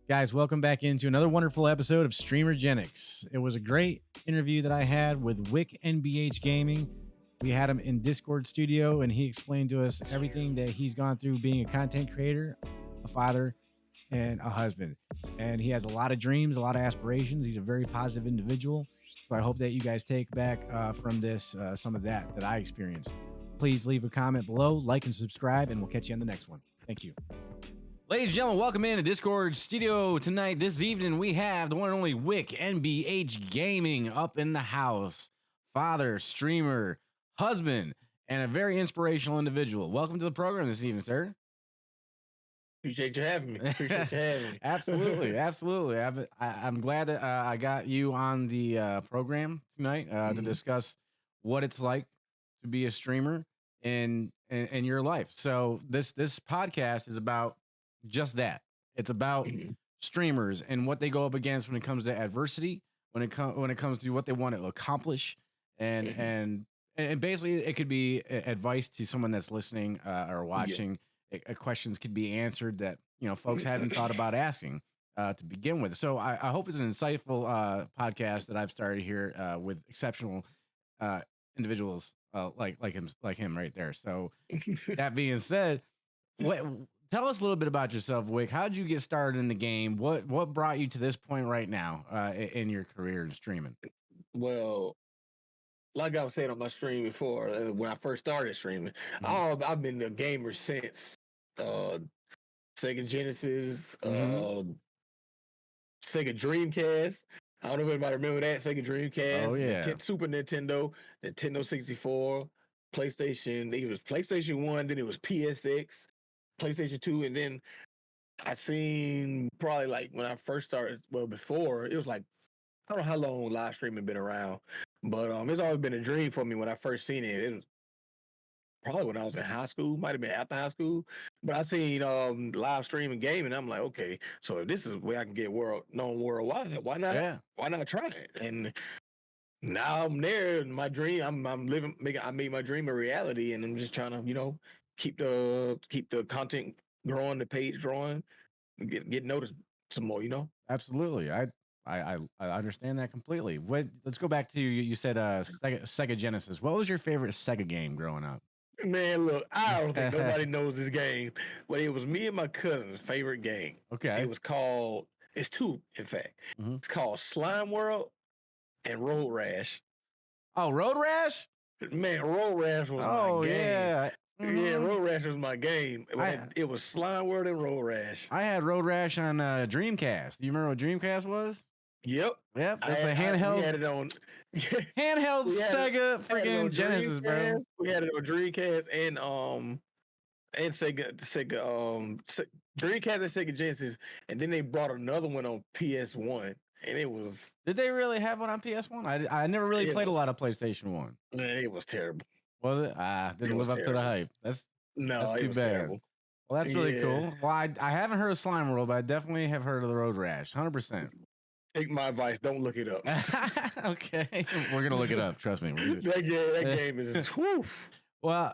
Guys, welcome back into another wonderful episode of StreamerGenics. It was a great interview that I had with Wick NBH Gaming. We had him in Discord studio, and he explained to us everything that he's gone through being a content creator, a father, and a husband. And he has a lot of dreams, a lot of aspirations. He's a very positive individual. So I hope that you guys take back from this some of that I experienced. Please leave a comment below, like and subscribe, and we'll catch you on the next one. Thank you. Ladies and gentlemen, welcome in to Discord Studio tonight. This evening, we have the one and only Wick NBH Gaming up in the house. Father, streamer, husband, and a very inspirational individual. Welcome to the program this evening, sir. Appreciate you having me. Absolutely, absolutely. I'm glad that I got you on the program tonight to discuss what it's like to be a streamer in your life. So this podcast is about just that. It's about streamers and what they go up against when it comes to adversity, when it comes to what they want to accomplish, and basically it could be advice to someone that's listening or watching. Questions could be answered that folks haven't thought about asking to begin with. So I hope it's an insightful podcast that I've started here with exceptional individuals like him right there. So that being said, tell us a little bit about yourself, Wick. How did you get started in the game? What brought you to this point right now in your career in streaming? Well, like I was saying on my stream before, when I first started streaming, I've been a gamer since Sega Genesis, Sega Dreamcast. I don't know if anybody remember that Sega Dreamcast. Oh yeah, Super Nintendo, Nintendo 64, PlayStation. It was PlayStation 1, then it was PSX, PlayStation 2, and then I seen probably like when I first started, well, before it was like, I don't know how long live streaming been around, but it's always been a dream for me when I first seen it. It was probably when I was in high school, might have been after high school, but I seen live streaming gaming. I'm like, okay, so if this is where I can get known worldwide, why not? Yeah. Why not try it? And now I'm there. My dream, I made my dream a reality, and I'm just trying to, keep the content growing, the page growing, get noticed some more. Absolutely. I understand that completely. Let's go back to you said Sega Genesis. What was your favorite Sega game growing up? Man, look, I don't think nobody knows this game, but it was me and my cousin's favorite game. Okay. It's two, in fact. It's called Slime World and Road Rash. Oh, Road Rash? Man, Road Rash was my game. Yeah. Yeah, Road Rash was my game. It was Slime World and Road Rash. I had Road Rash on Dreamcast. Do you remember what Dreamcast was? Yep. That's a handheld. We had it on handheld Sega freaking Genesis, bro. We had it on Dreamcast and Sega Dreamcast and Sega Genesis, and then they brought another one on PS1, and it was. Did they really have one on PS1? I never really played a lot of PlayStation 1. Man, it was terrible. Was it? Didn't live up to the hype. That's too bad. Terrible. Well, that's really cool. Well, I haven't heard of Slime World, but I definitely have heard of the Road Rash. 100%. Take my advice. Don't look it up. Okay. We're going to look it up. Trust me. That game is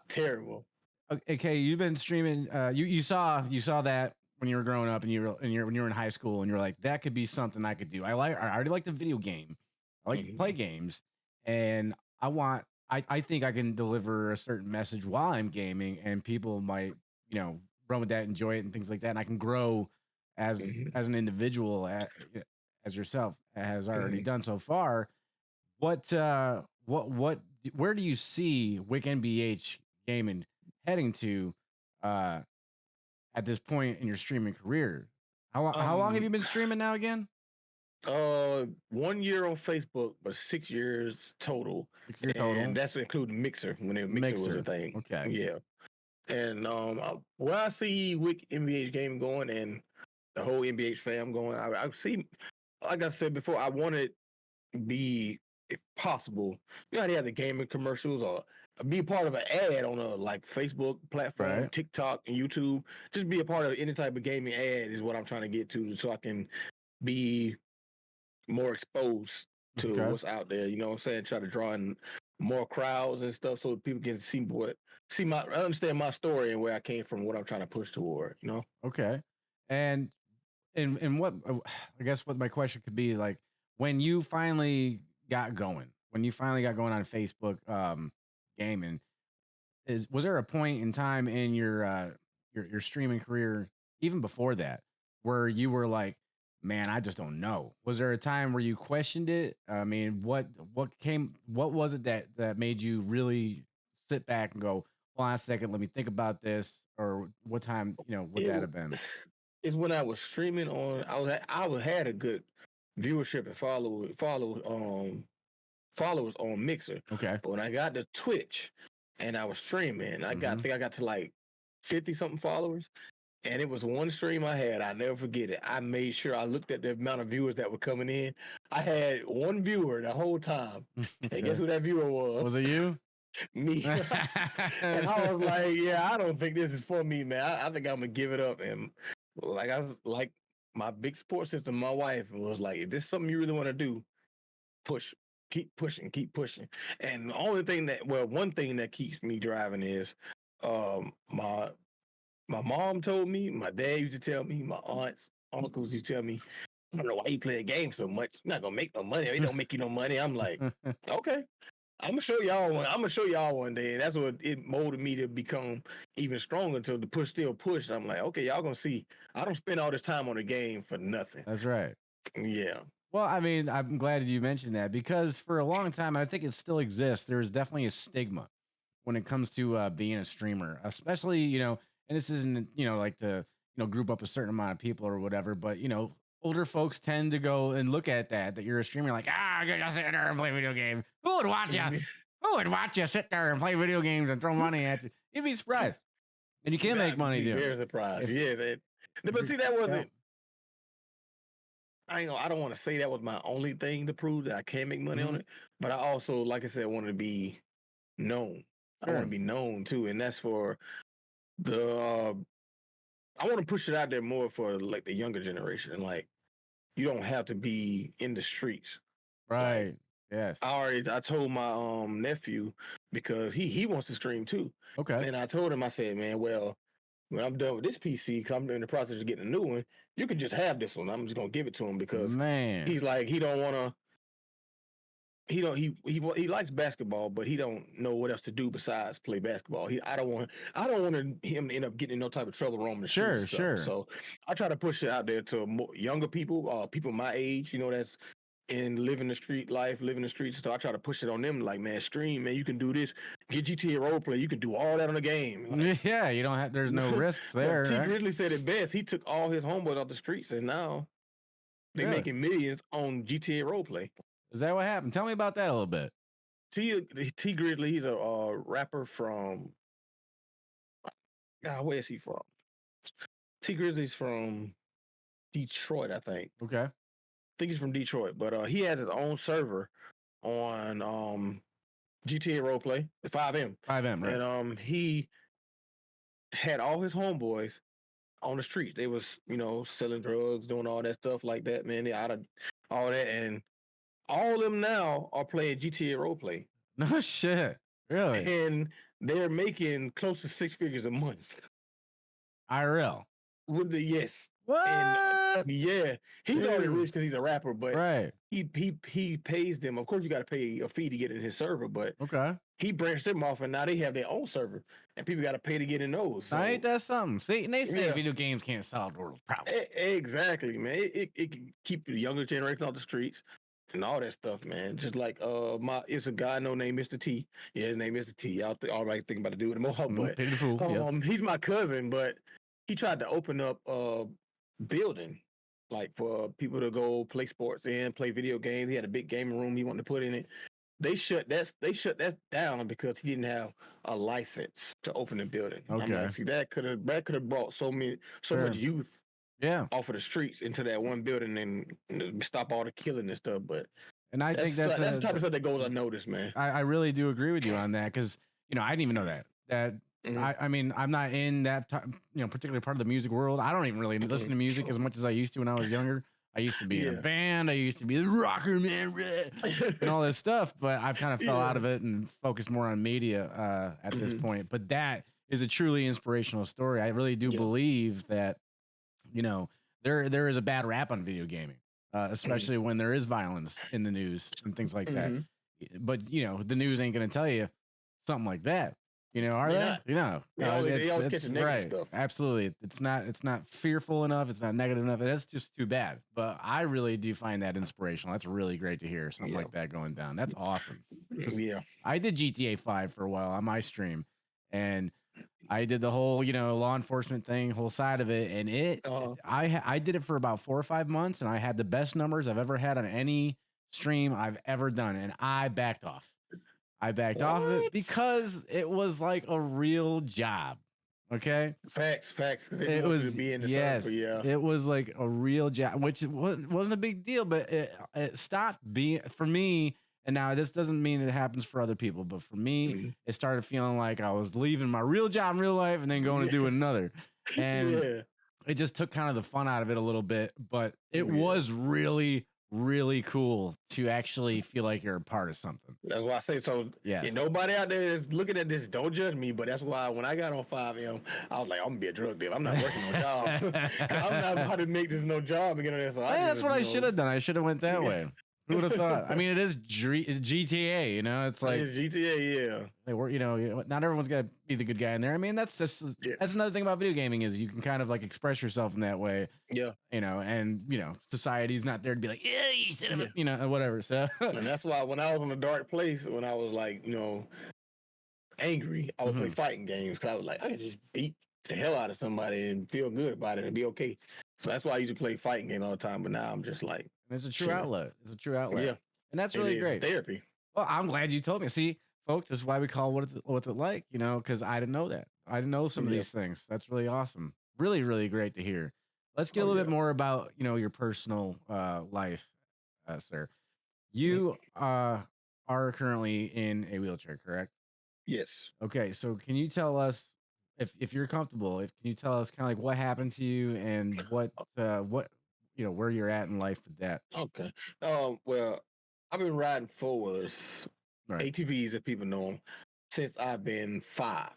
terrible. Okay. You've been streaming. You saw that when you were growing up and when you were in high school and you're like, that could be something I could do. I already like the video game. I like to play games, and I think I can deliver a certain message while I'm gaming, and people might, run with that, enjoy it and things like that. And I can grow as an individual as yourself has already done so far. Where do you see Wick NBH Gaming heading to at this point in your streaming career? How long have you been streaming now again? 1 year on Facebook, but 6 years total. 6 years total, and that's including Mixer when Mixer was a thing. Okay, yeah. And where I see Wick NBH Gaming going and the whole NBH fam going, I see. Like I said before, I want to be, if possible, how they have the gaming commercials or be a part of an ad on a Facebook platform, TikTok and YouTube. Just be a part of any type of gaming ad is what I'm trying to get to, so I can be more exposed to what's out there. You know what I'm saying? Try to draw in more crowds and stuff so people can understand my story and where I came from, what I'm trying to push toward. Okay. And And what I guess what my question could be like when you finally got going, on Facebook gaming, was there a point in time in your streaming career, even before that, where you were like, man, I just don't know? Was there a time where you questioned it? I mean, what was it that made you really sit back and go, hold on a second, let me think about this? Or what time, would It that w- have been? it's when I was streaming on. Had a good viewership and followers on Mixer, Okay. but when I got to Twitch and I was streaming, Mm-hmm. I got to like 50 something followers. And it was one stream I had. I never forget it. I made sure I looked at the amount of viewers that were coming in. I had one viewer the whole time. And guess Okay. who that viewer was? Was it you? Me. And I was like, yeah, I don't think this is for me, man. I think I'm gonna give it up. And like my big support system, my wife was like, if this is something you really want to do, push. Keep pushing. And the only thing one thing that keeps me driving is my mom told me, my dad used to tell me, my aunts, uncles used to tell me, I don't know why you play a game so much. You're not gonna make no money. It don't make you no money. I'm like, okay. I'm gonna show y'all one. I'm gonna show y'all one day. And that's what it molded me to become even stronger to the push still push. I'm like, okay, y'all gonna see. I don't spend all this time on the game for nothing. That's right. Yeah. Well, I mean, I'm glad you mentioned that because for a long time, I think it still exists. There's definitely a stigma when it comes to being a streamer, especially, and this isn't, like to, group up a certain amount of people or whatever, but, older folks tend to go and look at that you're a streamer, like, you just sit there and play video games. Who would watch you? Who would watch you sit there and play video games and throw money at you? You'd be surprised. And you can make money doing it. Very surprised. Yeah. But see, that wasn't. I don't want to say that was my only thing to prove that I can make money on it, but I also, like I said, wanted to be known. Sure. I want to be known too, and that's for the. I want to push it out there more for like the younger generation. Like, you don't have to be in the streets, right? Like, Yes. I told my nephew because he wants to stream too. Okay. And I told him, I said, man, well, when I'm done with this PC, because I'm in the process of getting a new one, you can just have this one. I'm just gonna give it to him because he's like, he don't want to. He likes basketball, but he don't know what else to do besides play basketball. I don't want him to end up getting in no type of trouble roaming the streets. Sure. So I try to push it out there to more younger people, people my age, that's in living the street life, living the streets. So I try to push it on them, like, man, stream, man, you can do this. Get GTA roleplay, you can do all that on the game. Like, yeah, you don't have. There's no risks there. T Grizzly said it best. He took all his homeboys off the streets, and now they're making millions on GTA roleplay. Is that what happened? Tell me about that a little bit. T Grizzly, he's a rapper from. Where is he from? T Grizzly's from Detroit, I think. Okay. I think he's from Detroit, but he has his own server on GTA roleplay, the 5M. 5M, right? And he had all his homeboys on the streets. They was, selling drugs, doing all that stuff like that, man. They out of all that, and all of them now are playing GTA roleplay. No shit. Really? And they're making close to 6 figures a month. IRL. With the yes. What? And yeah, he's already rich because he's a rapper, but right. He pays them. Of course, you got to pay a fee to get in his server, but okay, he branched them off, and now they have their own server, and people got to pay to get in those. So, ain't that something? See, and they say video games can't solve the world's problems. Exactly, man. It can keep the younger generation off the streets and all that stuff, man. Just like it's a guy named Mr. T. Yeah, his name is Mr. T. All right, thinking about to do it more, but Pity the fool. He's my cousin, but he tried to open up building, like for people to go play sports and play video games. He had a big gaming room he wanted to put in it. They shut that down because he didn't have a license to open the building. Okay. Like, see, that could have brought so much youth off of the streets into that one building and stop all the killing and stuff. But I think that's the type of stuff that goes unnoticed, man. I really do agree with you on that because I didn't even know that. I mean, I'm not in that particular part of the music world. I don't even really listen to music as much as I used to when I was younger. I used to be in a band. I used to be the rocker, man, and all this stuff. But I've kind of fell out of it and focused more on media at this point. But that is a truly inspirational story. I really do believe that, there is a bad rap on video gaming, especially when there is violence in the news and things like that. But the news ain't gonna tell you something like that. Are They're they? not. They always catch the negative right. stuff. Absolutely. It's not fearful enough. It's not negative enough. That's just too bad. But I really do find that inspirational. That's really great to hear something like that going down. That's awesome. Yeah. I did GTA 5 for a while on my stream, and I did the whole, law enforcement thing, whole side of it, and I did it for about 4 or 5 months, and I had the best numbers I've ever had on any stream I've ever done, and I backed off. I backed off of it because it was like a real job. Okay. Facts. It was to be in the yes. circle, yeah. It was like a real job, which wasn't a big deal, but it stopped being for me. And now this doesn't mean it happens for other people, but for me, it started feeling like I was leaving my real job in real life and then going to do another. And it just took kind of the fun out of it a little bit, but it was really, really cool to actually feel like you're a part of something. That's why I say so. Yeah, nobody out there is looking at this. Don't judge me, but that's why when I got on 5M, I was like, I'm gonna be a drug dealer. I'm not working no job. I'm not about to make this no job again. So that's what I should have done. I should have went that way. Who would have thought? I mean, it is GTA, It's like it's GTA, yeah. They were, not everyone's got to be the good guy in there. I mean, that's another thing about video gaming is you can kind of like express yourself in that way. Yeah. And society's not there to be like, yeah, you said it, whatever. So and that's why when I was in a dark place, when I was like, angry, I would play fighting games because I was like, I could just beat the hell out of somebody and feel good about it and be okay. So that's why I used to play fighting games all the time. But now I'm just like, it's a true outlet. It's a true outlet. Yeah. And that's really great. Therapy. Well, I'm glad you told me. See, folks, this is why we call what's it like, because I didn't know that. I didn't know some of these things. That's really awesome. Really, really great to hear. Let's get a little bit more about, your personal life, sir. You are currently in a wheelchair, correct? Yes. Okay, so can you tell us if you're comfortable, can you tell us kind of like what happened to you and what where you're at in life with that? Okay. Well, I've been riding four-wheelers, ATVs as people know them, since I've been 5.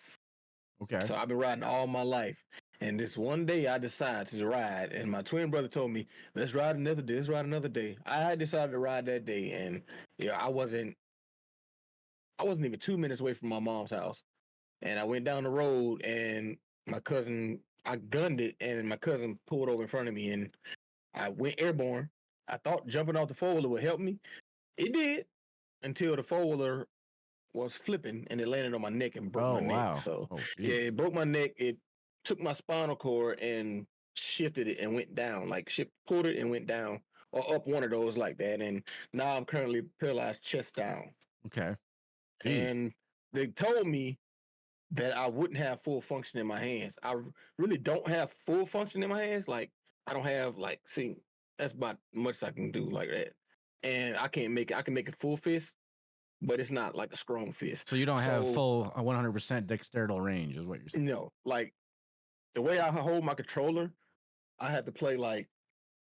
Okay. So I've been riding all my life. And this one day I decided to ride, and my twin brother told me, let's ride another day. Let's ride another day. I decided to ride that day, and I wasn't even 2 minutes away from my mom's house. And I went down the road, and I gunned it, and my cousin pulled over in front of me, and I went airborne. I thought jumping off the four-wheeler would help me. It did until the four-wheeler was flipping, and it landed on my neck and broke my neck. So, it broke my neck. It took my spinal cord and shifted it and went down, pulled it and went down, or up one of those like that. And now I'm currently paralyzed chest down. Okay. Jeez. And they told me that I wouldn't have full function in my hands. I really don't have full function in my hands. Like, I don't have that's about much I can do like that. And I can make a full fist, but it's not like a strong fist. So you don't have full 100% dexterity range is what you're saying? No, like the way I hold my controller, I have to play like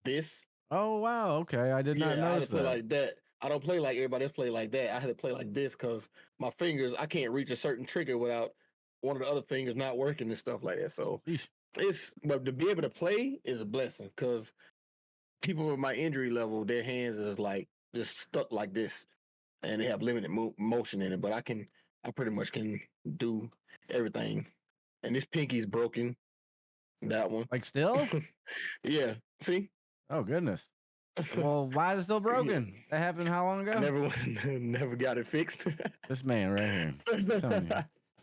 this. Oh, wow. Okay. I did not notice I have to play that. like that. I don't play like everybody else play like that. I have to play like this because my fingers, I can't reach a certain trigger without one of the other fingers not working and stuff like that. So but to be able to play is a blessing because people with my injury level, their hands is like just stuck like this and they have limited motion in it. But I pretty much can do everything. And this pinky's broken. That one. Like still? Yeah. See? Oh, goodness. Well, why is it still broken? That happened how long ago? I never got it fixed. This man right here. Tell me.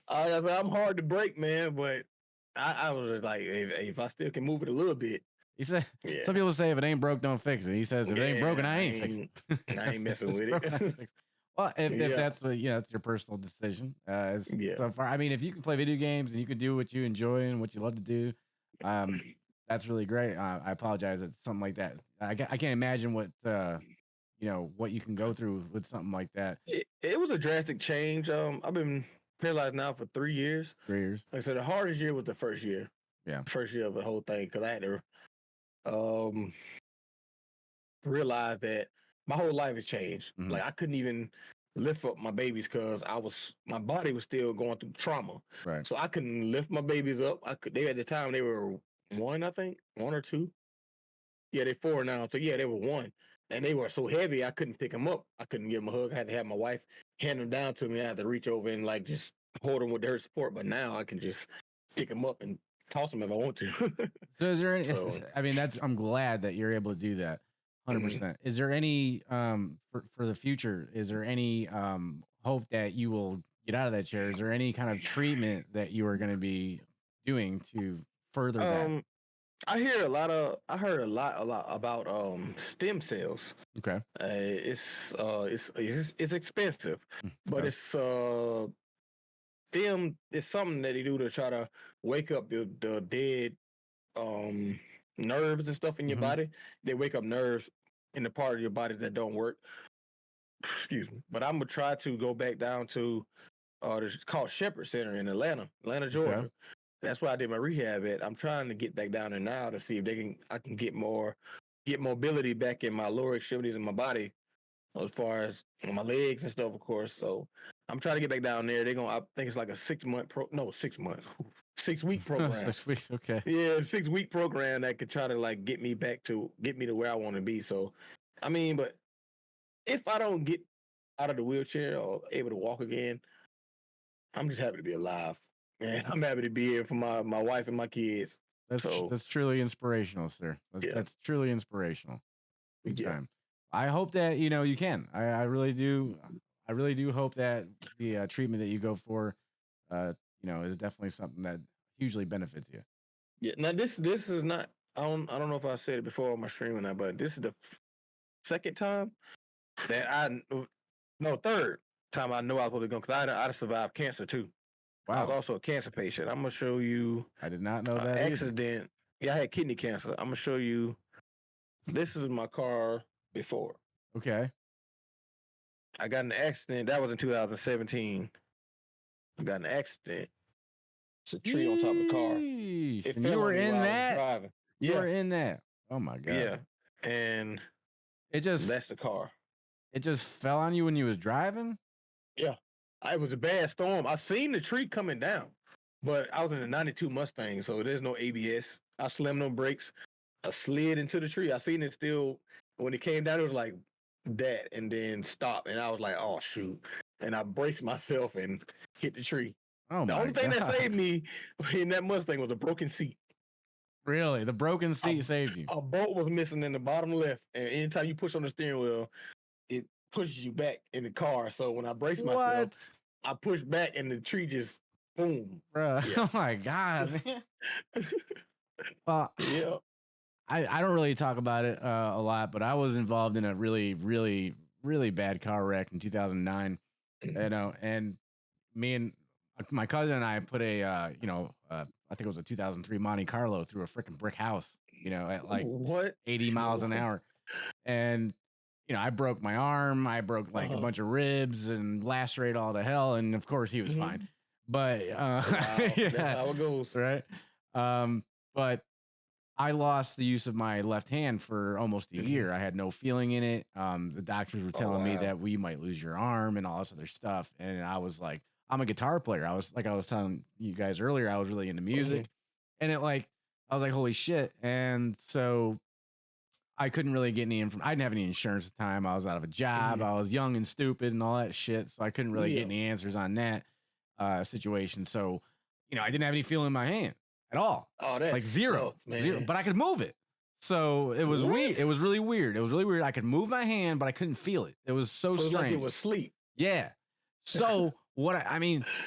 I'm hard to break, man, but I was like, if I still can move it a little bit. He said, some people say if it ain't broke, don't fix it. He says, if it ain't broken, I ain't fixing it. I ain't messing with it. Well, if that's what, it's your personal decision. So far, I mean, if you can play video games and you can do what you enjoy and what you love to do, that's really great. I apologize that something like that. I can't imagine what what you can go through with something like that. It was a drastic change. I've been paralyzed now for 3 years. 3 years. Like I said, the hardest year was the first year. Yeah, first year of the whole thing because I had to realize that my whole life has changed. Mm-hmm. Like I couldn't even lift up my babies because my body was still going through trauma. Right. So I couldn't lift my babies up. They at the time they were 1, I think, 1 or 2. Yeah, they 4 now. So yeah, they were 1, and they were so heavy I couldn't pick them up. I couldn't give them a hug. I had to have my wife hand them down to me. I had to reach over and like just hold them with her support. But now I can just pick them up and toss them if I want to. So is there any? So I mean, I'm glad that you're able to do that. 100%. Is there any for the future? Is there any hope that you will get out of that chair? Is there any kind of treatment that you are going to be doing to further that? I heard a lot about stem cells. Okay. It's expensive, but Okay. it's them. It's something that they do to try to wake up the dead nerves and stuff in your body. They wake up nerves in the part of your body that don't work. Excuse me. But I'm gonna try to go back down to it's called Shepherd Center in Atlanta, Georgia. Okay. That's where I did my rehab at. I'm trying to get back down there now to see if I can get mobility back in my lower extremities in my body, as far as my legs and stuff, of course. So I'm trying to get back down there. I think it's like a 6 month 6 months, 6 week program. 6 weeks. Okay. Yeah, 6 week program that could try to like get me to where I want to be. So, I mean, but if I don't get out of the wheelchair or able to walk again, I'm just happy to be alive. And I'm happy to be here for my wife and my kids. That's truly inspirational, sir. That's truly inspirational. Big time. I hope that you can. I really do. I really do hope that the treatment that you go for, is definitely something that hugely benefits you. Yeah. Now this is not. I don't know if I said it before on my stream or not, but this is the second time that third time I know I was supposed to go, because I survived cancer too. Wow. I was also a cancer patient. I'm gonna show you. I did not know that accident. Either. Yeah, I had kidney cancer. I'm gonna show you. This is my car before. Okay. I got in an accident. That was in 2017. I got in an accident. It's a tree on top of the car. And you were in that? You were in that. Oh my God. Yeah. And that's the car. It just fell on you when you was driving? Yeah. It was a bad storm. I seen the tree coming down, but I was in a 92 Mustang, so there's no ABS. I slammed on brakes. I slid into the tree. I seen it still. When it came down, it was like that, and then stopped. And I was like, oh, shoot. And I braced myself and hit the tree. Oh, the only thing that saved me in that Mustang was a broken seat. Really? The broken seat saved you? A bolt was missing in the bottom left. And anytime you push on the steering wheel, it pushes you back in the car. So when I braced myself, I pushed back and the tree just boom. Bruh. Yeah. Oh my God, man. Well, yeah. I don't really talk about it a lot, but I was involved in a really, really, really bad car wreck in 2009. And me and my cousin and I put I think it was a 2003 Monte Carlo through a freaking brick house, at like 80 miles an hour. And, I broke my arm. I broke like a bunch of ribs and lacerated all to hell. And of course he was fine. But wow, yeah, that's how it goes. Right. But I lost the use of my left hand for almost a year. I had no feeling in it. The doctors were telling me that we might lose your arm and all this other stuff. And I was like, I'm a guitar player. I was telling you guys earlier, I was really into music. And I was like, holy shit. And so I couldn't really get any information. I didn't have any insurance at the time. I was out of a job. I was young and stupid and all that shit. So I couldn't really get any answers on that situation. So, I didn't have any feeling in my hand at all. Oh, that's like zero, but I could move it. So it was weird. It was really weird. I could move my hand, but I couldn't feel it. It was so strange. Like it was sleep. Yeah. So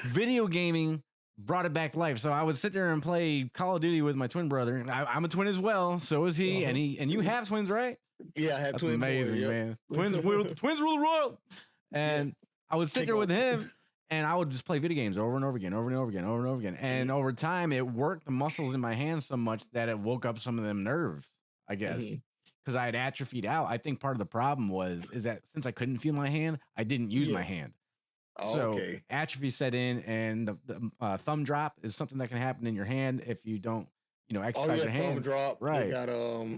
video gaming brought it back to life. So I would sit there and play Call of Duty with my twin brother. I'm a twin as well. So is he. And you have twins, right? Yeah, I have That's twins. Amazing, man. Twins rule the world. And I would sit there with him. And I would just play video games over and over again. And over time, it worked the muscles in my hands so much that it woke up some of them nerves, I guess. Because I had atrophied out. I think part of the problem is that since I couldn't feel my hand, I didn't use my hand. So atrophy set in, and the thumb drop is something that can happen in your hand if you don't, exercise your hand. Thumb drop. Right. You got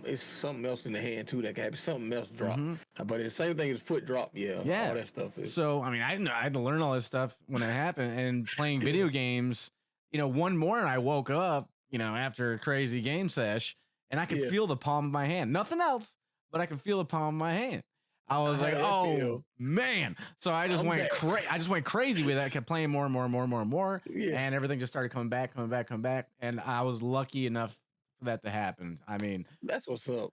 it's something else in the hand too that can happen. Something else drop. But it's the same thing as foot drop. Yeah. All that stuff is. So I mean, I had to learn all this stuff when it happened, and playing video games. One morning I woke up, after a crazy game sesh, and I could feel the palm of my hand. Nothing else, but I could feel the palm of my hand. I was like, oh man. So I just went crazy with it. I kept playing more and more. Yeah. And everything just started coming back. And I was lucky enough for that to happen. I mean, that's what's up.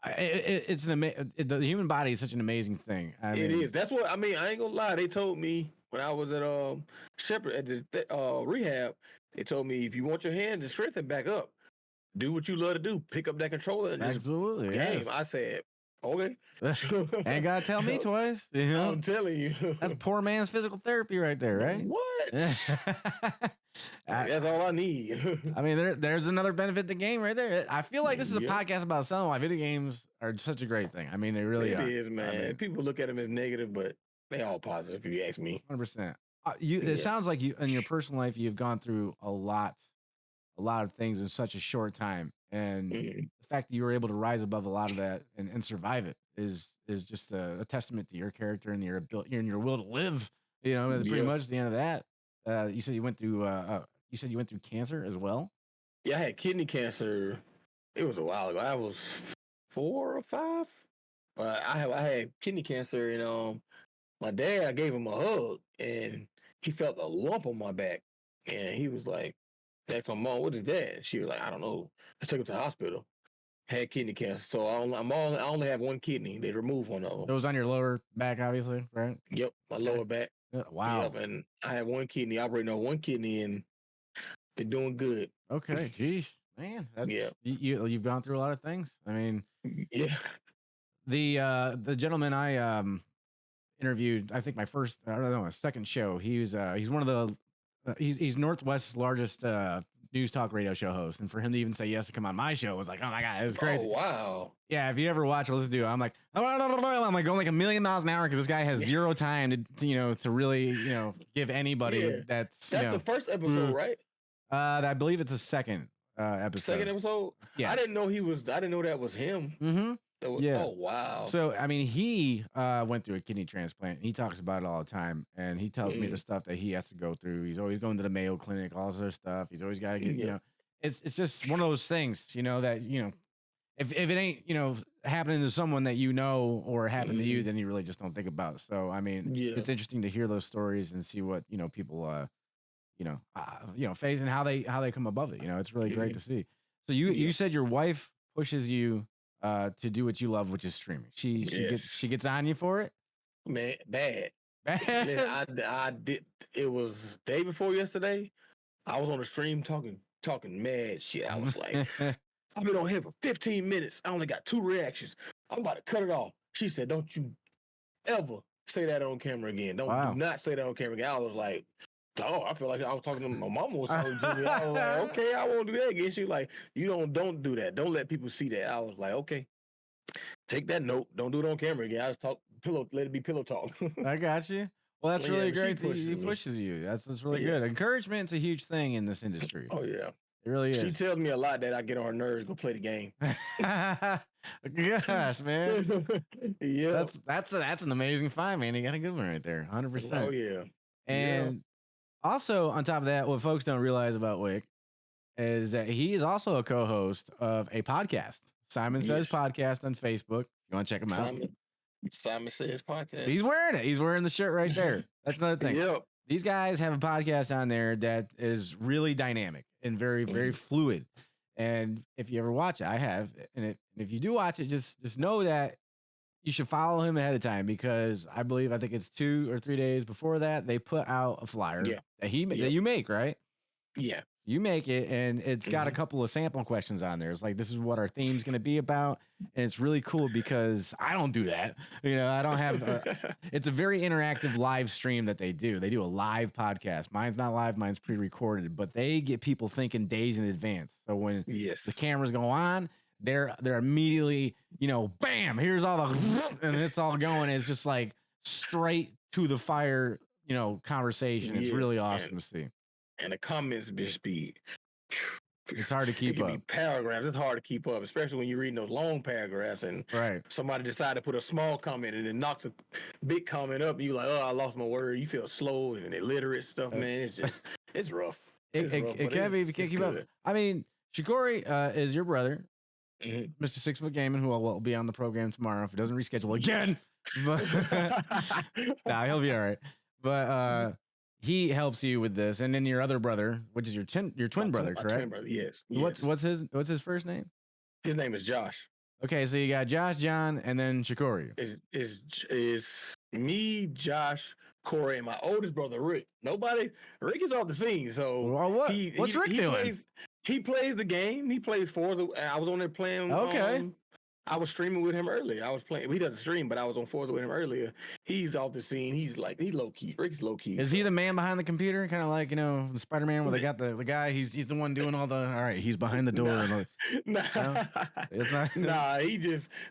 It's the human body is such an amazing thing. It is. That's what I mean. I ain't gonna lie. They told me when I was at Shepherd at the rehab, they told me if you want your hand to strengthen back up, do what you love to do. Pick up that controller and absolutely just game. Yes. I said, okay. Ain't gotta tell me twice. You know? I'm telling you. That's poor man's physical therapy right there, right? What? That's all I need. I mean, there's another benefit to the game right there. I feel like this is a podcast about selling why video games are such a great thing. I mean, they really are. It is, man. I mean, people look at them as negative, but they all positive if you ask me. 100%. It sounds like you in your personal life you've gone through a lot of things in such a short time, and the fact that you were able to rise above a lot of that and survive it is just a testament to your character and your ability and your will to live. You know, pretty much the end of that. You said you went through cancer as well. Yeah, I had kidney cancer. It was a while ago. I was 4 or 5. I had kidney cancer, and my dad, I gave him a hug, and he felt a lump on my back, and he was like, "Asked my mom, what is that?" And she was like, "I don't know. Let's take him to the hospital." Had kidney cancer, so I only have one kidney. They removed one of them. It was on your lower back, obviously, right? Yep, my lower back. Wow. Yep, and I have one kidney, operating on one kidney, and been doing good. Okay, geez, man, that's you've gone through a lot of things. I mean, yeah. The gentleman I interviewed, I think my second show. He's one of the he's Northwest's largest news talk radio show host, and for him to even say yes to come on my show was like, oh my god, it was crazy. Oh wow. Yeah, if you ever watch or listen to it, I'm like going like a million miles an hour because this guy has zero time to really give anybody that's the first episode, right? I believe it's a second episode. Second episode? Yeah. I didn't know that was him. Mm-hmm. Oh wow. So I mean, he went through a kidney transplant. He talks about it all the time, and he tells me the stuff that he has to go through. He's always going to the Mayo Clinic, all this other stuff. He's always got to get it's just one of those things, that if it ain't happening to someone that or happened to you, then you really just don't think about it. So I mean, it's interesting to hear those stories and see what people face and how they come above it. It's really great to see. So you said your wife pushes you to do what you love, which is streaming. She gets on you for it. Man, bad. I did. It was day before yesterday. I was on the stream talking mad shit. I was like, I've been on here for 15 minutes. I only got 2 reactions. I'm about to cut it off. She said, "Don't you ever say that on camera again. Do not say that on camera again." I was like, oh, I feel like I was talking to my mama was talking to me. I was like, okay, I won't do that again. She was like, you don't do that. Don't let people see that. I was like, okay, take that note. Don't do it on camera again. I just let it be pillow talk. I got you. Well, that's really great that he pushes you. That's really good. Encouragement's a huge thing in this industry. Oh yeah. It really is. She tells me a lot that I get on her nerves. Go play the game. Gosh, man. Yeah. That's an amazing find, man. You got a good one right there. 100%. Oh yeah. And also, on top of that, what folks don't realize about Wick is that he is also a co-host of a podcast, Simon Says Podcast on Facebook. You want to check him out? Simon Says Podcast. He's wearing it. He's wearing the shirt right there. That's another thing. Yep. These guys have a podcast on there that is really dynamic and very, very fluid. And if you ever watch it, I have. And if you do watch it, just know that you should follow him ahead of time because I think it's 2 or 3 days before that they put out a flyer that you make, right? Yeah. You make it, and it's got a couple of sample questions on there. It's like, this is what our theme's going to be about, and it's really cool because I don't do that. I don't have. It's a very interactive live stream that they do. They do a live podcast. Mine's not live. Mine's pre-recorded, but they get people thinking days in advance. So when the cameras go on, they're immediately, bam, here's all the, and it's all going. It's just like straight to the fire, conversation. It's really awesome to see. And the comments just be. It's hard to keep up. Paragraphs. It's hard to keep up, especially when you're reading those long paragraphs and somebody decided to put a small comment and then knocks a big comment up. And you're like, oh, I lost my word. You feel slow and illiterate stuff, man. It's just, it's rough. It can be if you can't keep up. I mean, Shikori is your brother. Mr. 6 Foot Gaming, who will be on the program tomorrow if it doesn't reschedule again. But nah, he'll be all right. But he helps you with this, and then your other brother, which is your twin brother, correct? Twin brother, yes. What's his first name? His name is Josh. Okay, so you got Josh, John, and then Shakori. Is me, Josh, Corey, and my oldest brother Rick. Rick is off the scene. So what's Rick doing? He plays the game. He plays Forza. I was on there playing. Okay. I was streaming with him earlier. I was playing. He doesn't stream, but I was on Forza with him earlier. He's off the scene. He's low key. Rick's low key. Is he the man behind the computer? Kind of like Spider-Man, where they got the guy. He's the one doing all the. All right, he's behind the door. It's not. Nah,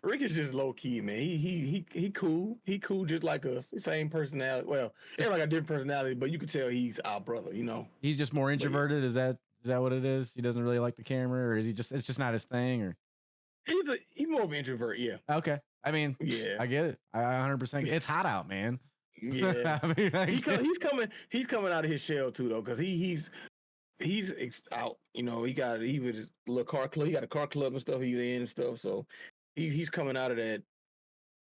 Rick is just low key, man. He cool. He cool, just like us. Same personality. Well, it's like a different personality, but you can tell he's our brother. He's just more introverted. Yeah. Is that what it is? He doesn't really like the camera, or is he just? It's just not his thing, or. He's more of an introvert, yeah. Okay. I mean, yeah, I get it. I 100%. It's hot out, man. Yeah. I mean, he's coming out of his shell too, though, because he's out. He was a little car club. He got a car club and stuff. He's in and stuff. So he's coming out of that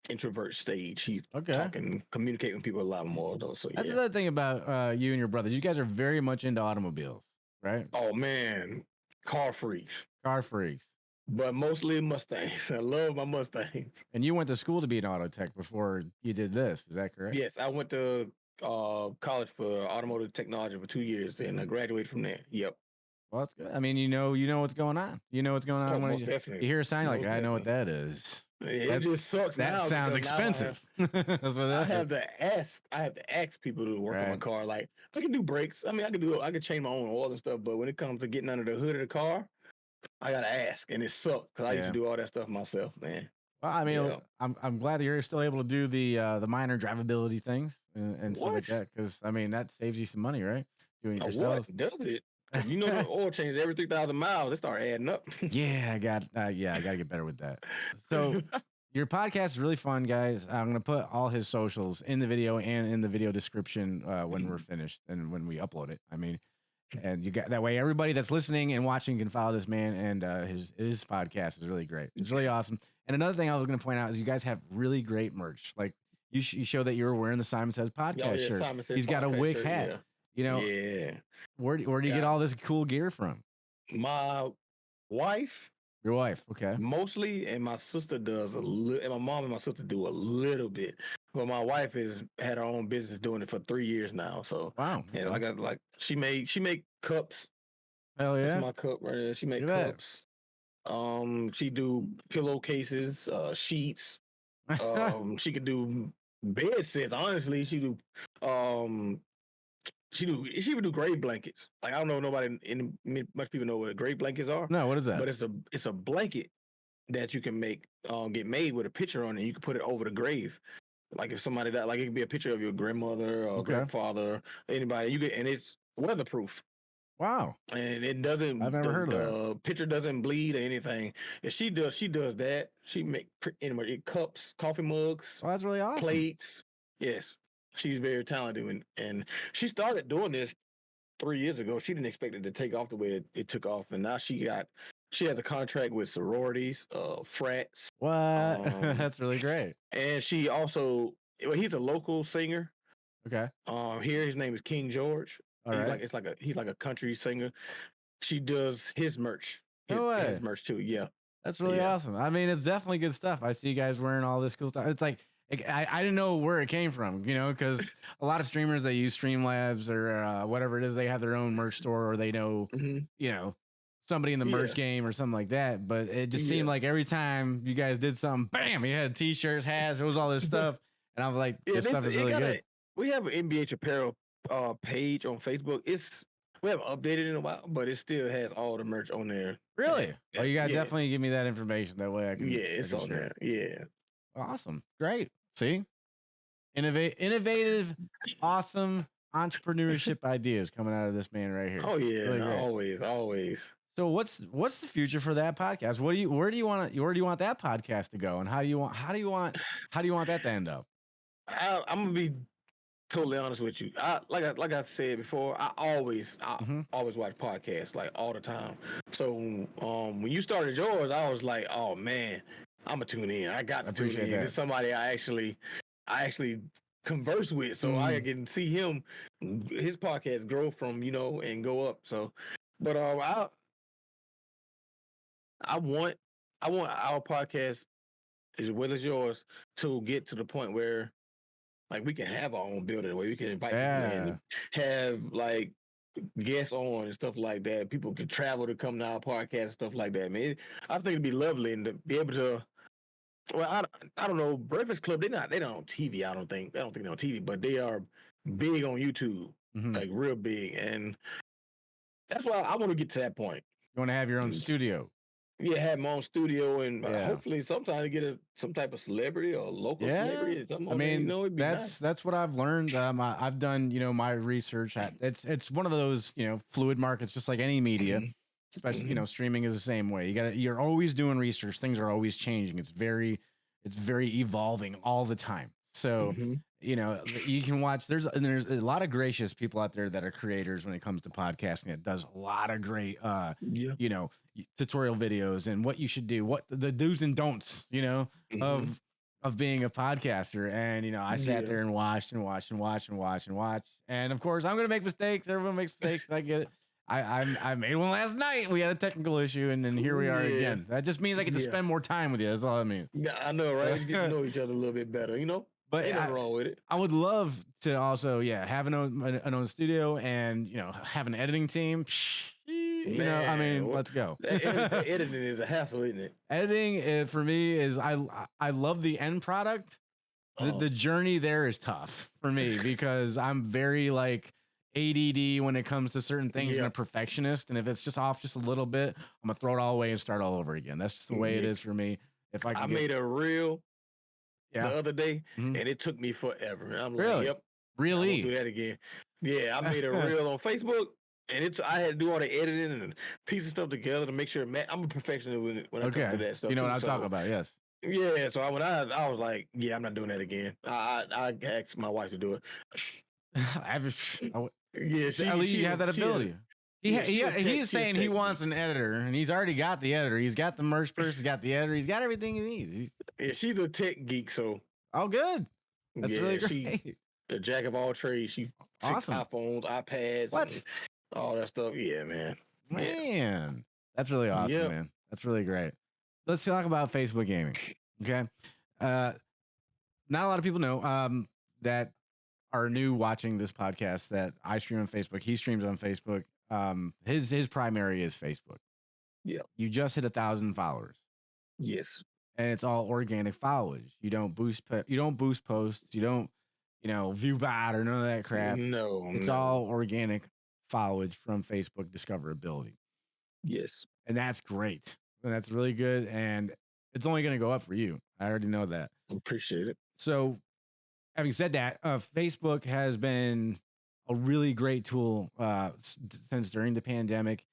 introvert stage. He's talking, communicating with people a lot more, though. So that's another thing about you and your brothers. You guys are very much into automobiles, right? Oh man, car freaks. But mostly Mustangs. I love my Mustangs. And you went to school to be an auto tech before you did this. Is that correct? Yes, I went to college for automotive technology for 2 years, and I graduated from there. Yep. Well, that's good. I mean, you know what's going on. You know what's going on when you hear a sign like, I know what that is. It just sucks. That sounds expensive. I have to ask people to work on my car. Like, I can do brakes. I mean, I can change my own oil and stuff. But when it comes to getting under the hood of the car, I gotta ask, and it sucks because I used to do all that stuff myself, man. Well, I mean, I'm glad that you're still able to do the minor drivability things and stuff like that, because I mean that saves you some money, right? Doing it yourself. What does it? The oil changes every 3,000 miles. They start adding up. I got to get better with that. So your podcast is really fun, guys. I'm gonna put all his socials in the video and in the video description when we're finished and when we upload it. I mean. And you got that way everybody that's listening and watching can follow this man, and his podcast is really great. It's really awesome. And another thing I was going to point out is you guys have really great merch. Like you show that you were wearing the Simon Says podcast shirt. Simon Says He's got a Wick hat. Yeah. Where do you get all this cool gear from? My wife. Your wife, okay. Mostly, and my sister does a little, and my mom and my sister do a little bit. But my wife has had her own business doing it for 3 years now. So wow, and she make cups. Hell yeah, that's my cup right there. She make cups. She do pillowcases, sheets. She could do bed sets. Honestly, she would do grave blankets. Like, I don't know much people know what grave blankets are. No, what is that? But it's a blanket that you can make get made with a picture on it. You can put it over the grave. Like if somebody died, like it could be a picture of your grandmother or grandfather, anybody. And it's weatherproof. Wow. And it doesn't. I've never heard of that. The picture doesn't bleed or anything. And she does that. She make cups, coffee mugs. Oh, that's really awesome. Plates. Yes. She's very talented, and she started doing this 3 years ago. She didn't expect it to take off the way it took off, and now she has a contract with sororities, frats. What? That's really great. And she also, he's a local singer. Okay. Here his name is King George. All right. He's like a country singer. She does his merch. His merch too. Yeah. That's really awesome. I mean, it's definitely good stuff. I see you guys wearing all this cool stuff. It's like. I didn't know where it came from, because a lot of streamers, they use Streamlabs or whatever it is. They have their own merch store, or they know, somebody in the merch game or something like that. But it just seemed like every time you guys did something, bam, you had T-shirts, hats, it was all this stuff. And I was like, this stuff is really good. We have an NBH apparel page on Facebook. We haven't updated in a while, but it still has all the merch on there. Really? Oh, you gotta definitely give me that information. That way I can. Yeah, it's on there. Yeah. Awesome. Great. See? Innovative, awesome entrepreneurship ideas coming out of this man right here. Oh yeah, really always. So what's the future for that podcast? Where do you want that podcast to go, and how do you want that to end up? I'm gonna be totally honest with you. Like I said before, I always Mhm. always watch podcasts like all the time. So when you started yours, I was like, oh man, I'm gonna tune in. I got I to tune appreciate in. that. This is somebody I actually converse with, so I Mm. can see his podcast grow from and go up. So, but I want our podcast as well as yours to get to the point where like we can have our own building where we can invite people in Yeah. and have like guests on and stuff like that. People could travel to come to our podcast and stuff like that. Man, I think it'd be lovely and to be able to. Well, I don't know. Breakfast Club, they're not on TV. I don't think they're on TV, but they are big on YouTube, Mhm. like real big, and that's why I want to get to that point. You want to have your own And studio. yeah, have my own studio and Yeah. hopefully sometime to get some type of celebrity or local Yeah. celebrity or something I on there. mean, It'd be nice. that's what I've learned. I've done, my research. It's one of those, fluid markets, just like any media. Mhm. Especially, Mhm. streaming is the same way. You're always doing research. Things are always changing. It's very evolving all the time. So, Mhm. you can watch. There's a lot of gracious people out there that are creators when it comes to podcasting. It does a lot of great, Yeah. tutorial videos and what you should do, what the do's and don'ts, Mhm. of being a podcaster. And I sat Yeah. there and watched and watched and watched and watched and watched. And of course, I'm gonna make mistakes. Everyone makes mistakes. I get it. I made one last night. We had a technical issue, and then here we are Yeah. again. That just means I get to Yeah. spend more time with you. That's all I mean. Yeah, I know, right? We get to know each other a little bit better, But Ain't nothing wrong with it. I would love to also, have an own studio and have an editing team. I mean, Man, let's go. editing is a hassle, isn't it? Editing for me is I love the end product. The journey there is tough for me because I'm very like ADD when it comes to certain things and Yeah. a perfectionist. And if it's just off just a little bit, I'm gonna throw it all away and start all over again. That's just the way it Yeah. is for me. If I I can made a reel yeah, the other day, Mhm. and it took me forever. And I'm Really? like, yep, I won't really, do that again. Yeah, I made a reel on Facebook, and I had to do all the editing and piece of stuff together to make sure. I'm a perfectionist when it comes to okay. that stuff. You know what too, I'm talking so- about? Yes. Yeah, so I was like, yeah, I'm not doing that again. I asked my wife to do it. Yeah, At least you have that ability. yeah, she'll text- He's she'll saying he text wants an editor, and he's already got the editor. He's got the merch person. He's got the editor. He's got everything he needs. Yeah, she's a tech geek, so Oh, good. That's really she's great. a jack of all trades. She fixed Awesome. iPhones, iPads, What? and all that stuff. Yeah, man. Yeah. Man, that's really awesome, Yep. man. That's really great. Let's talk about Facebook gaming. Okay. Not a lot of people know that are new watching this podcast that I stream on Facebook. He streams on Facebook. His primary is Facebook. Yep. You just hit 1,000 followers, Yes. and it's all organic followers. You don't boost posts. You don't view bot or none of that crap. No. It's no. all organic followage from Facebook discoverability. Yes. And that's great. And that's really good. And it's only going to go up for you. I already know that. Appreciate it. So, having said that, Facebook has been a really great tool since during the pandemic.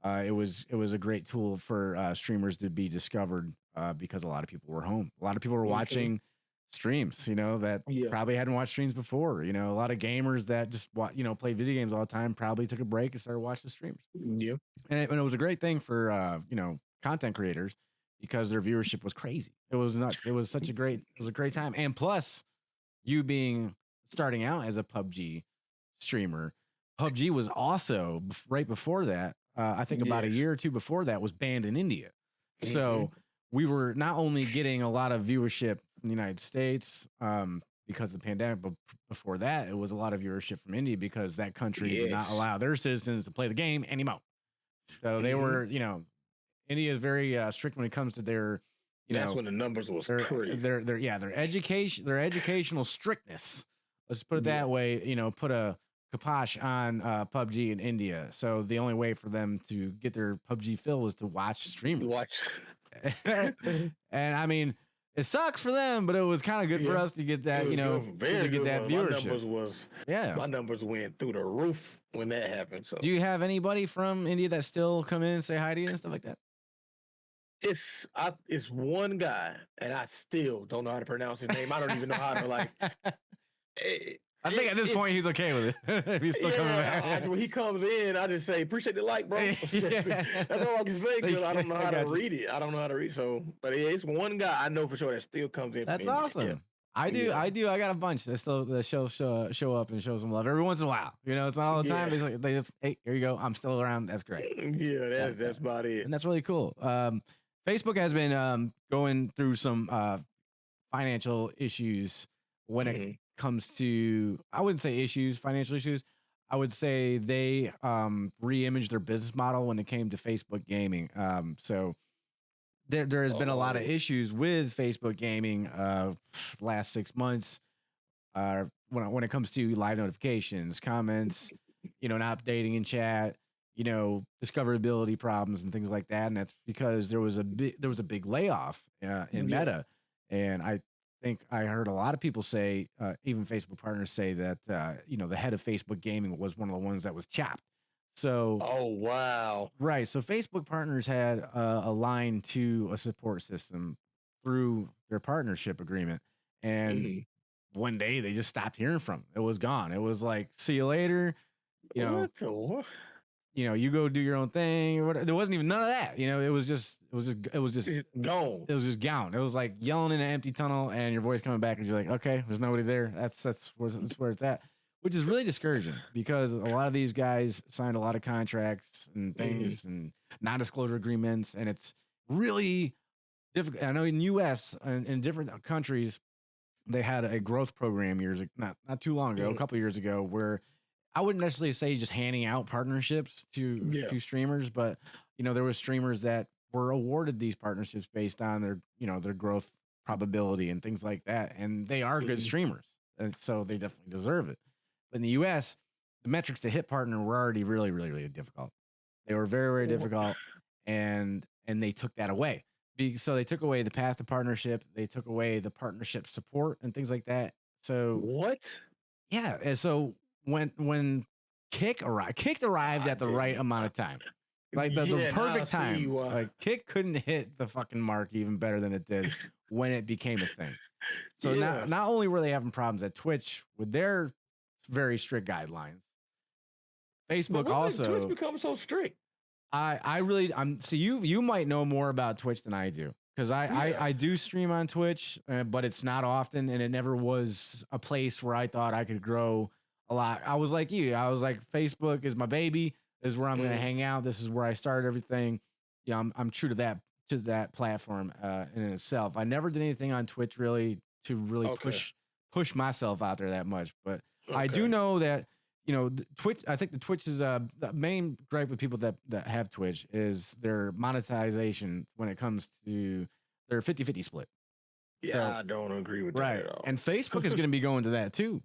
It was a great tool for streamers to be discovered because a lot of people were home. A lot of people were watching streams, that probably hadn't watched streams before. A lot of gamers that just play video games all the time probably took a break and started watching the streams. Yeah. And it was a great thing for content creators because their viewership was crazy. It was nuts. It was a great time. And plus, you starting out as a PUBG streamer, PUBG was also right before that. I think about a year or two before that was banned in India. So we were not only getting a lot of viewership in the United States because of the pandemic, but before that, it was a lot of viewership from India because that country did not allow their citizens to play the game anymore. So they were, India is very strict when it comes to their, that's when the numbers was crazy. Their educational strictness. Let's put it that way. Put a kibosh on PUBG in India. So the only way for them to get their PUBG fill was to watch streamers. And I mean, it sucks for them, but it was kind of good for us to get that, to get that viewership. My numbers went through the roof when that happened. So, do you have anybody from India that still come in and say hi to you and stuff like that? It's one guy, and I still don't know how to pronounce his name. I don't even know how to I think at this point he's okay with it. He's still coming back. When he comes in, I just say, appreciate the like, bro. That's all I can say because I don't know how to read it. I don't know how to read. So, but it's one guy I know for sure that still comes in. That's awesome. Yeah. I do. I got a bunch that still show up and show some love every once in a while. You know, it's not all the time. They just, hey, here you go. I'm still around. That's great. Yeah, that's about it. And that's really cool. Facebook has been going through some financial issues when it comes to, I wouldn't say issues, financial issues. I would say they re-imaged their business model when it came to Facebook gaming. So there has been a lot of issues with Facebook gaming last 6 months when it comes to live notifications, comments, not updating in chat, discoverability problems and things like that. And that's because there was a big layoff in Meta. And I think I heard a lot of people say, even Facebook partners say that, the head of Facebook gaming was one of the ones that was chopped. So, oh, wow. Right. So Facebook partners had a line to a support system through their partnership agreement. And one day they just stopped hearing from it. It was gone. It was like, see you later. You go do your own thing. There wasn't even none of that. It was just gone. It was just gone. It was like yelling in an empty tunnel and your voice coming back and you're like, okay, there's nobody there. That's where it's at. Which is really discouraging because a lot of these guys signed a lot of contracts and things and non-disclosure agreements, and it's really difficult. I know in U.S. and in different countries, they had a growth program not too long ago, a couple of years ago, where I wouldn't necessarily say just handing out partnerships to streamers, but there were streamers that were awarded these partnerships based on their growth probability and things like that, and they are good streamers, and so they definitely deserve it. In the U.S., the metrics to hit partner were already really, really, really difficult. They were very, very difficult, and they took that away. So they took away the path to partnership. They took away the partnership support and things like that. So what? Yeah. And so when Kick arrived at the right amount of time, like the perfect time. Like Kick couldn't hit the fucking mark even better than it did when it became a thing. So not only were they having problems at Twitch with their very strict guidelines, Facebook also. Twitch become so strict? You might know more about Twitch than I do, because I do stream on Twitch, but it's not often, and it never was a place where I thought I could grow a lot. I was like you. I was like, Facebook is my baby. This is where I'm going to hang out. This is where I started everything. Yeah, I'm true to that platform in itself. I never did anything on Twitch really to push myself out there that much, but I do know that Twitch. I think the Twitch is the main gripe with people that have Twitch is their monetization when it comes to their 50-50 split. Yeah, I don't agree with that at all. And Facebook is going to be going to that too,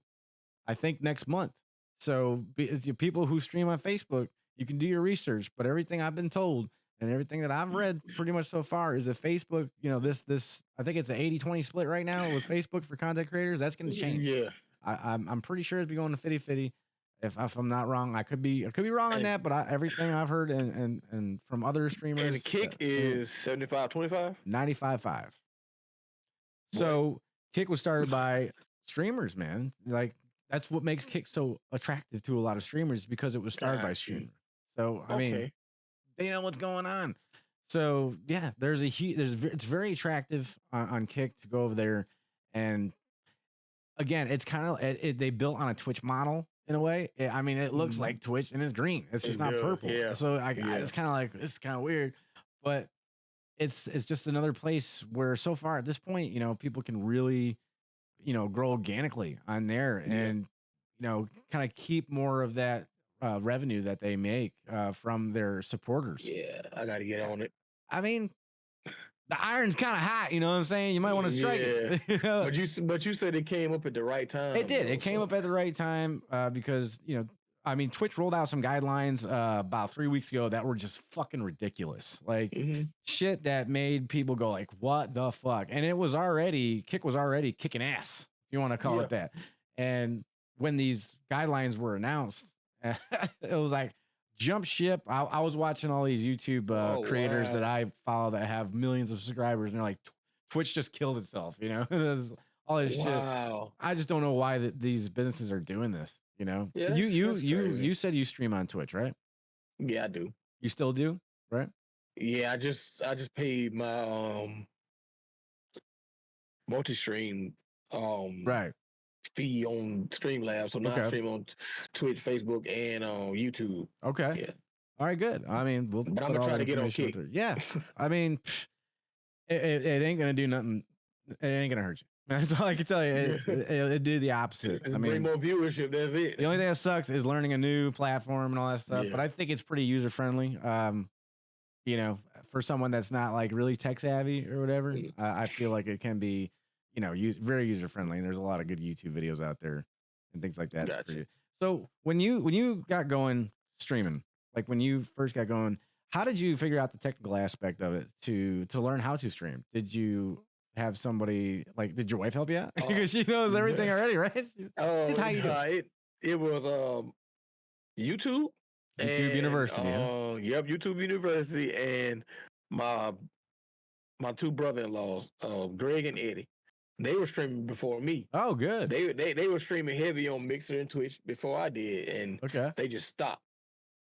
I think next month. So people who stream on Facebook, you can do your research, but everything I've been told and everything that I've read pretty much so far is that Facebook, this I think it's an 80-20 split right now with Facebook for content creators. That's going to change. Yeah. I'm pretty sure it'd be going to 50-50. If I'm not wrong, I could be wrong on that, but everything I've heard and from other streamers, and the Kick is 75-25, 95-5. So Kick was started by streamers, man. Like that's what makes Kick so attractive to a lot of streamers, because it was started by streamers. So I mean, they know what's going on. So yeah, it's very attractive on Kick to go over there, and again, it's kind of they built on a Twitch model in a way. I mean, it looks like Twitch and it's green. It's just not purple. Yeah. So it's kind of like, it's kind of weird, but it's just another place where so far at this point, people can really, grow organically on there and, kind of keep more of that revenue that they make from their supporters. Yeah, I got to get on it. I mean, the iron's kind of hot, you know what I'm saying? You might want to strike it. But you said it came up at the right time. It did. It came up at the right time because, Twitch rolled out some guidelines about 3 weeks ago that were just fucking ridiculous. Like shit that made people go like, what the fuck? And Kick was already kicking ass, if you want to call it that. And when these guidelines were announced, it was like, jump ship. I was watching all these YouTube creators that I follow that have millions of subscribers, and they're like, Twitch just killed itself. There's all this shit. Wow. I just don't know why these businesses are doing this. You know, Yeah, that's crazy. you said you stream on Twitch, right? Yeah, I do. You still do, right? Yeah, I just paid my multi-stream Right. fee on Streamlabs, so now I Okay. stream on Twitch, Facebook, and YouTube. Okay. Yeah, All right. Good. I mean, we'll but I'm put gonna all try the to get on information out Kick. there. Yeah. I mean, it ain't gonna do nothing. It ain't gonna hurt you. That's all I can tell you. It do the opposite. It's I bring mean, more viewership. That's it. the only thing that sucks is learning a new platform and all that stuff. Yeah. But I think it's pretty user friendly. You know, for someone that's not like really tech savvy or whatever, I feel like it can be, you know, very user friendly. And there's a lot of good YouTube videos out there and things like that for Gotcha. you. So when you got going streaming, like when you first got going, how did you figure out the technical aspect of it to learn how to stream? Did you have somebody like? Did your wife help you out because she knows everything already, right? Oh, How you doing? it was YouTube. YouTube University. Huh? Yep, YouTube University, and my two brother-in-laws, Greg and Eddie. They were streaming before me. Oh, good. They were streaming heavy on Mixer and Twitch before I did, and Okay. they just stopped.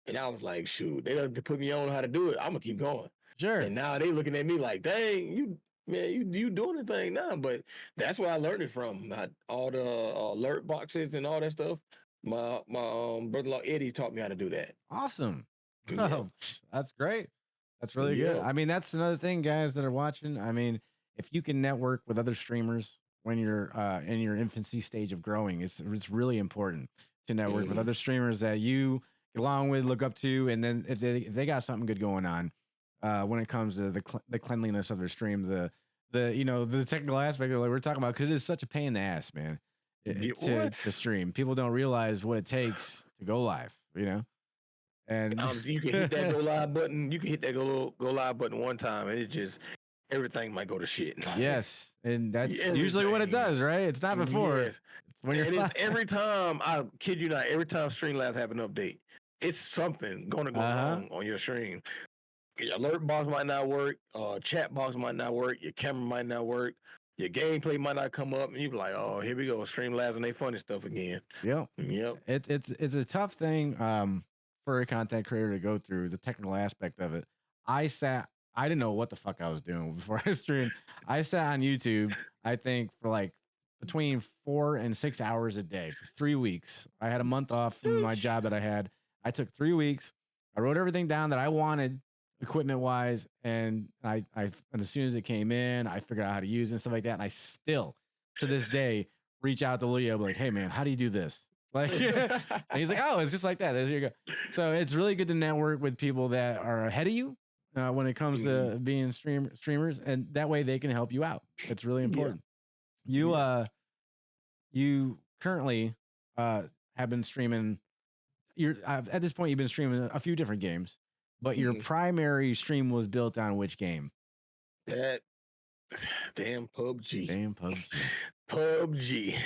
And I was like, shoot, they done put me on how to do it. I'm gonna keep going. Sure. And now they looking at me like, dang, you doing the thing now. But that's where I learned it from. All the alert boxes and all that stuff. My brother-in-law Eddie taught me how to do that. Awesome. Yeah. Oh, that's great. That's really good. Yeah. I mean, that's another thing, guys that are watching. I mean, if you can network with other streamers when you're in your infancy stage of growing, it's really important to network with other streamers that you get along with, look up to, and then if they got something good going on, when it comes to the cleanliness of their stream, the you know, the technical aspect of like we're talking about, because it is such a pain in the ass, man. To stream, people don't realize what it takes to go live, you know. And you can hit that go live button. You can hit that go live button one time, and it just everything might go to shit. Yes, and that's usually what it does, right? It's not before. Yes. It's when you're it's every time. I kid you not. Every time Streamlabs have an update, it's something going to go wrong on your stream. Your alert box might not work. Chat box might not work. Your camera might not work. Your gameplay might not come up, and you be like, "Oh, here we go, Streamlabs and they funny stuff again." Yep. It's a tough thing for a content creator to go through, the technical aspect of it. I didn't know what the fuck I was doing before I streamed. I sat on YouTube, I think, for like between 4 and 6 hours a day for 3 weeks. I had a month off from my job that I had. I took 3 weeks. I wrote everything down that I wanted, equipment wise, and and as soon as it came in, I figured out how to use it and stuff like that. And I still, to this day, reach out to Leo, like, "Hey man, how do you do this?" Like, and he's like, "Oh, it's just like that. There you go." So it's really good to network with people that are ahead of you when it comes to being streamers, and that way they can help you out. It's really important. You currently have been streaming. At this point, you've been streaming a few different games, but your primary stream was built on which game? That damn PUBG. Damn PUBG. PUBG.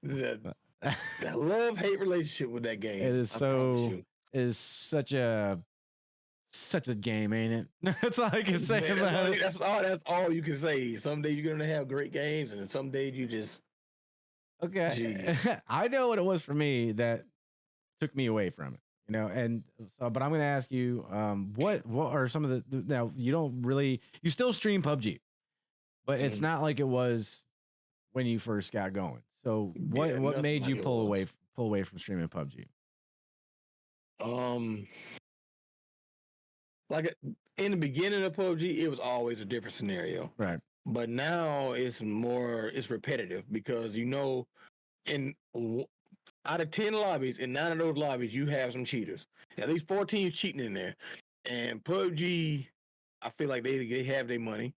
The love-hate relationship with that game. It is such a game, ain't it? That's all I can say about it. That's all you can say. Some days you're gonna have great games, and some days you just I know what it was for me that took me away from it, you know. And so, but I'm gonna ask you, what are some of the now you still stream PUBG, but it's not like it was when you first got going. So what made you pull away from streaming PUBG? Like in the beginning of PUBG, it was always a different scenario, right? But now it's repetitive because out of 10 lobbies, in 9 of those lobbies, you have some cheaters. At least 4 teams cheating in there, and PUBG, I feel like they have their money.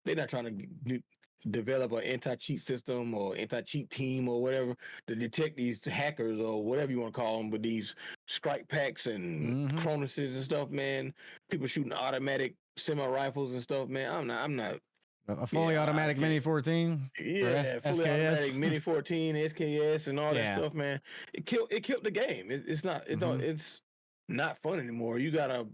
They're not trying to develop an anti-cheat system or anti-cheat team or whatever to detect these hackers or whatever you want to call them, with these strike packs and Chronuses and stuff, man. People shooting automatic semi-rifles and stuff, man. I'm not. A fully automatic Mini 14? Yeah, fully automatic Mini 14, SKS, and all that stuff, man. It killed the game. It's not fun anymore. You have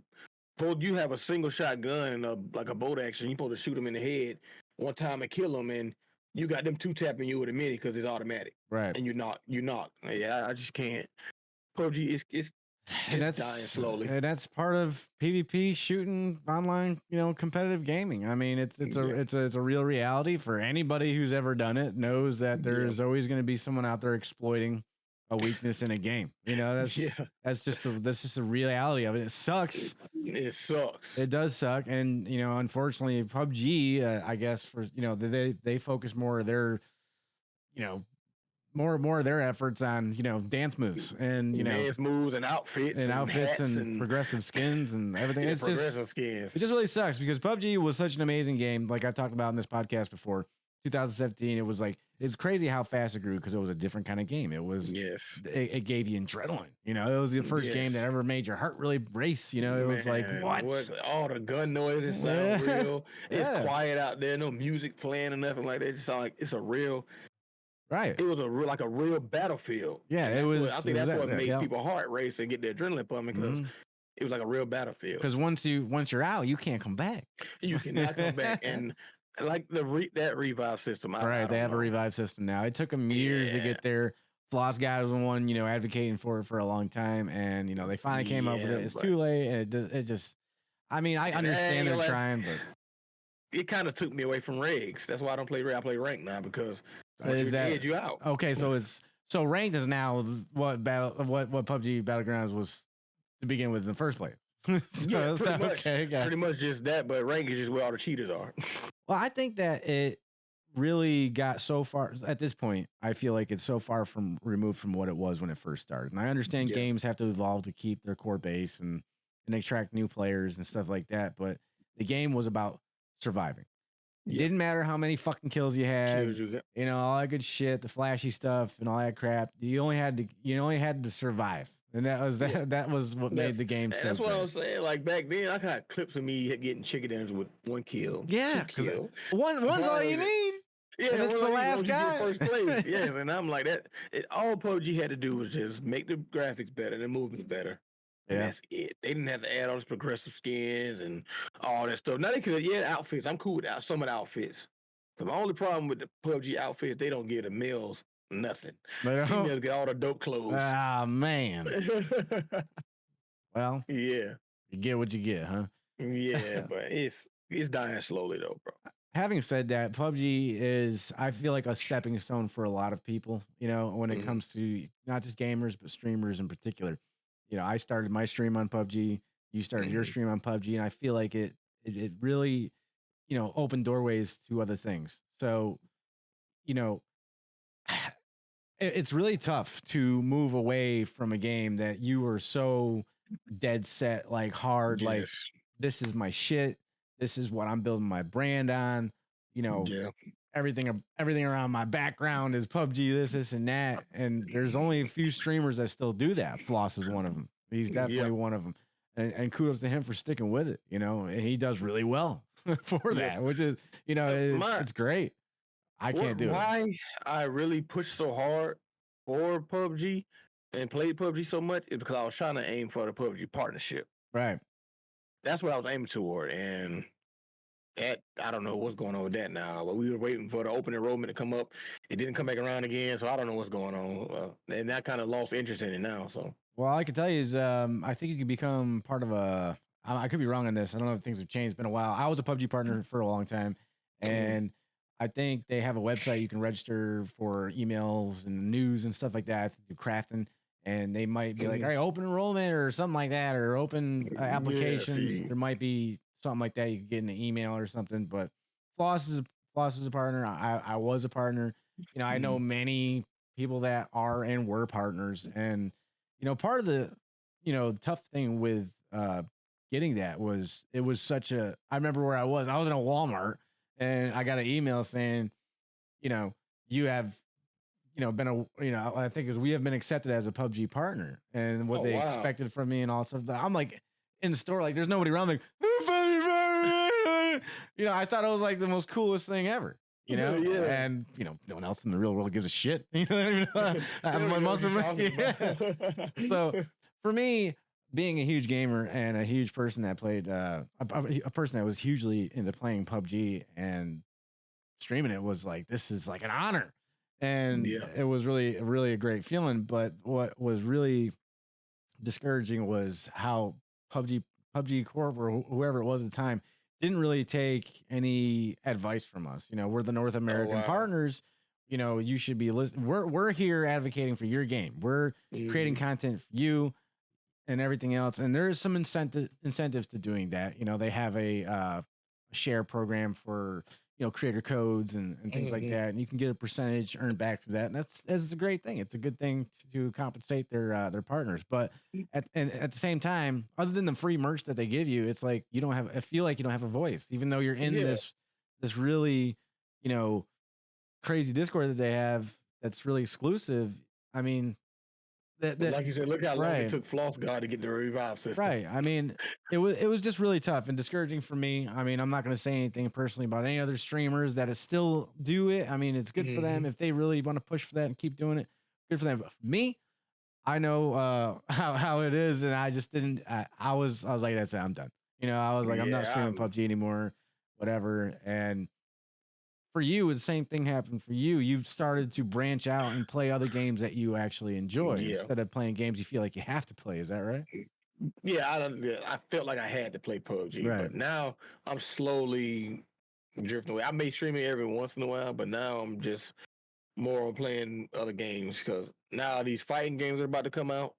a single shot gun and like a bolt action. You're supposed to shoot them in the head one time and kill them, and you got them two tapping you with a mini because it's automatic, Right. and you knock. Yeah, I just can't. PUBG it's dying slowly. And that's part of PvP shooting online, competitive gaming. I mean, it's a real reality for anybody who's ever done it knows that there's always going to be someone out there exploiting a weakness in a game. That's just the reality of it. It sucks. It sucks. It does suck. And, unfortunately PUBG, I guess for, they focus more of their, more of their efforts on dance moves and dance moves and outfits and progressive skins and everything. It's progressive skins. It just really sucks because PUBG was such an amazing game. Like I talked about in this podcast before, 2017. It was like it's crazy how fast it grew because it was a different kind of game. It was it gave you adrenaline. It was the first game that ever made your heart really race. It was like what all the gun noises sound real. It's quiet out there, no music playing or nothing like that. It just sound like it's a real. Right. It was a real battlefield. Yeah, it was. I think that's what made people heart race and get their adrenaline pumping because it was like a real battlefield. Because once you're out, you can't come back. You cannot come back. And like that revive system. They have a revive system now. It took them years to get there. Floss guy was the one, advocating for it for a long time, and they finally came up with it. It's too late, and it just. I mean, I understand they're trying, but it kind of took me away from regs. That's why I don't play reg. I play rank now because. Is that you out? Okay, so ranked is now what PUBG Battlegrounds was to begin with in the first place. Pretty much just that, but rank is just where all the cheaters are. Well, I think that it really got so far at this point. I feel like it's so far removed from what it was when it first started. And I understand games have to evolve to keep their core base and attract new players and stuff like that. But the game was about surviving. It didn't matter how many fucking kills you had, all that good shit, the flashy stuff and all that crap. You only had to survive. And that was what made the game so That's what I was saying. Like back then, I got clips of me getting chicken dinners with 1 kill. Yeah. 2 kills. One's all you need. Yeah, and it's the last guy. First place. Yes, and I'm like that. All PUBG had to do was just make the graphics better, the movement better. And that's it. They didn't have to add all those progressive skins and all that stuff. Now they could, outfits. I'm cool with some of the outfits. The only problem with the PUBG outfits, they don't give the males nothing. Females get all the dope clothes. Ah, man. Well, you get what you get, huh? Yeah, but it's dying slowly though, bro. Having said that, PUBG is, I feel like, a stepping stone for a lot of people, when it comes to not just gamers, but streamers in particular. I started my stream on PUBG. You started your stream on PUBG, and I feel like it really, opened doorways to other things. So, it's really tough to move away from a game that you were so dead set, like hard, like this is my shit. This is what I'm building my brand on. Everything around my background is PUBG, this and that. And there's only a few streamers that still do that. Floss is one of them. He's definitely one of them. And kudos to him for sticking with it, and he does really well for that, which is, it's great. I can't do it. Why I really pushed so hard for PUBG and played PUBG so much is because I was trying to aim for the PUBG partnership. Right. That's what I was aiming toward. And I don't know what's going on with that now, but we were waiting for the open enrollment to come up. It didn't come back around again, so I don't know what's going on. And that kind of lost interest in it now. So, well, I can tell you is I think you can become part of a. I could be wrong on this. I don't know if things have changed. It's been a while. I was a PUBG partner for a long time, and I think they have a website you can register for emails and news and stuff like that through crafting. And they might be like, all right, open enrollment or something like that, or open applications. There might be something like that. You could get in an email or something. But Floss is a partner. I was a partner. I know many people that are and were partners. And, part of the, tough thing with getting that was it was such a, I remember where I was in a Walmart and I got an email saying, you have, been I think is we have been accepted as a PUBG partner and what they expected from me and all stuff. I'm like in the store, like there's nobody around, like, I thought it was like the most coolest thing ever, and no one else in the real world gives a shit. Most of it. So for me, being a huge gamer and a huge person that played a person that was hugely into playing PUBG and streaming it was like, this is like an honor. And Yeah. it was really a great feeling. But what was really discouraging was how PUBG Corp or whoever it was at the time didn't really take any advice from us. You know, we're the North American wow. partners. You know, you should be listening. We're here advocating for your game. We're creating content for you and everything else. And there is some incentives to doing that. You know, they have a share program for, you know, creator codes and things like that, and you can get a percentage earned back through that, and that's a great thing. It's a good thing to compensate their partners. But at the same time, other than the free merch that they give you, it's like you don't have. I feel like you don't have a voice, even though you're in this really, you know, crazy Discord that they have that's really exclusive. I mean, like you said, look how long it took Floss God to get the revive system. Right. I mean, it was just really tough and discouraging for me. I mean, I'm not going to say anything personally about any other streamers that still do it. I mean, it's good for them if they really want to push for that and keep doing it. Good for them. But for me, I know how it is, and I just didn't. I was like, that's it. I'm done. You know, I was like, I'm not streaming PUBG anymore. Whatever. And for you, the same thing happened for you. You've started to branch out and play other games that you actually enjoy instead of playing games you feel like you have to play. Is that right? Yeah, I felt like I had to play PUBG, but now I'm slowly drifting away. I may stream it every once in a while, but now I'm just more on playing other games because now these fighting games are about to come out.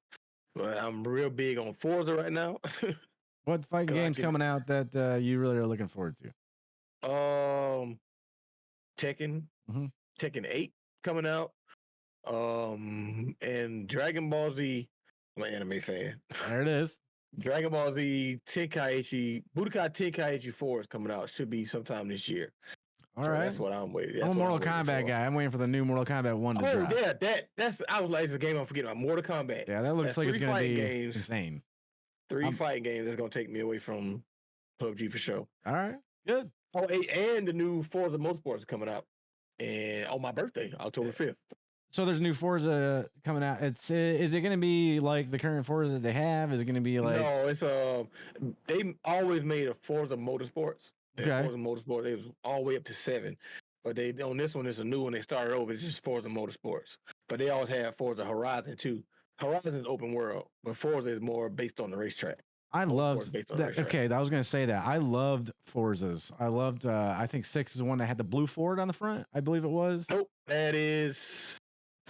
But I'm real big on Forza right now. What fighting games coming out that you really are looking forward to? Tekken, Tekken 8 coming out, and Dragon Ball Z. I'm an anime fan. There it is. Dragon Ball Z Tenkaichi Budokai Tenkaichi 4 is coming out. Should be sometime this year. All right, that's what I'm waiting. I'm a Mortal Kombat guy. I'm waiting for the new Mortal Kombat 1 to drop. Oh yeah, that's I was like, it's a game I'm forgetting about. Mortal Kombat. Yeah, that looks like it's gonna be insane. 3 fighting games that's gonna take me away from PUBG for sure. All right, good. Oh, and the new Forza Motorsport is coming out, and on my birthday, October 5th. So there's new Forza coming out. Is it going to be like the current Forza that they have? Is it going to be like? No, it's they always made a Forza Motorsports. Okay. Forza Motorsport, it was all the way up to 7, but they on this one it's a new one. They started over. It's just Forza Motorsports, but they always had Forza Horizon too. Horizon is open world, but Forza is more based on the racetrack. I loved that. Okay, I was going to say that. I loved Forzas. I loved, I think 6 is the one that had the blue Ford on the front. I believe it was. Nope, that is,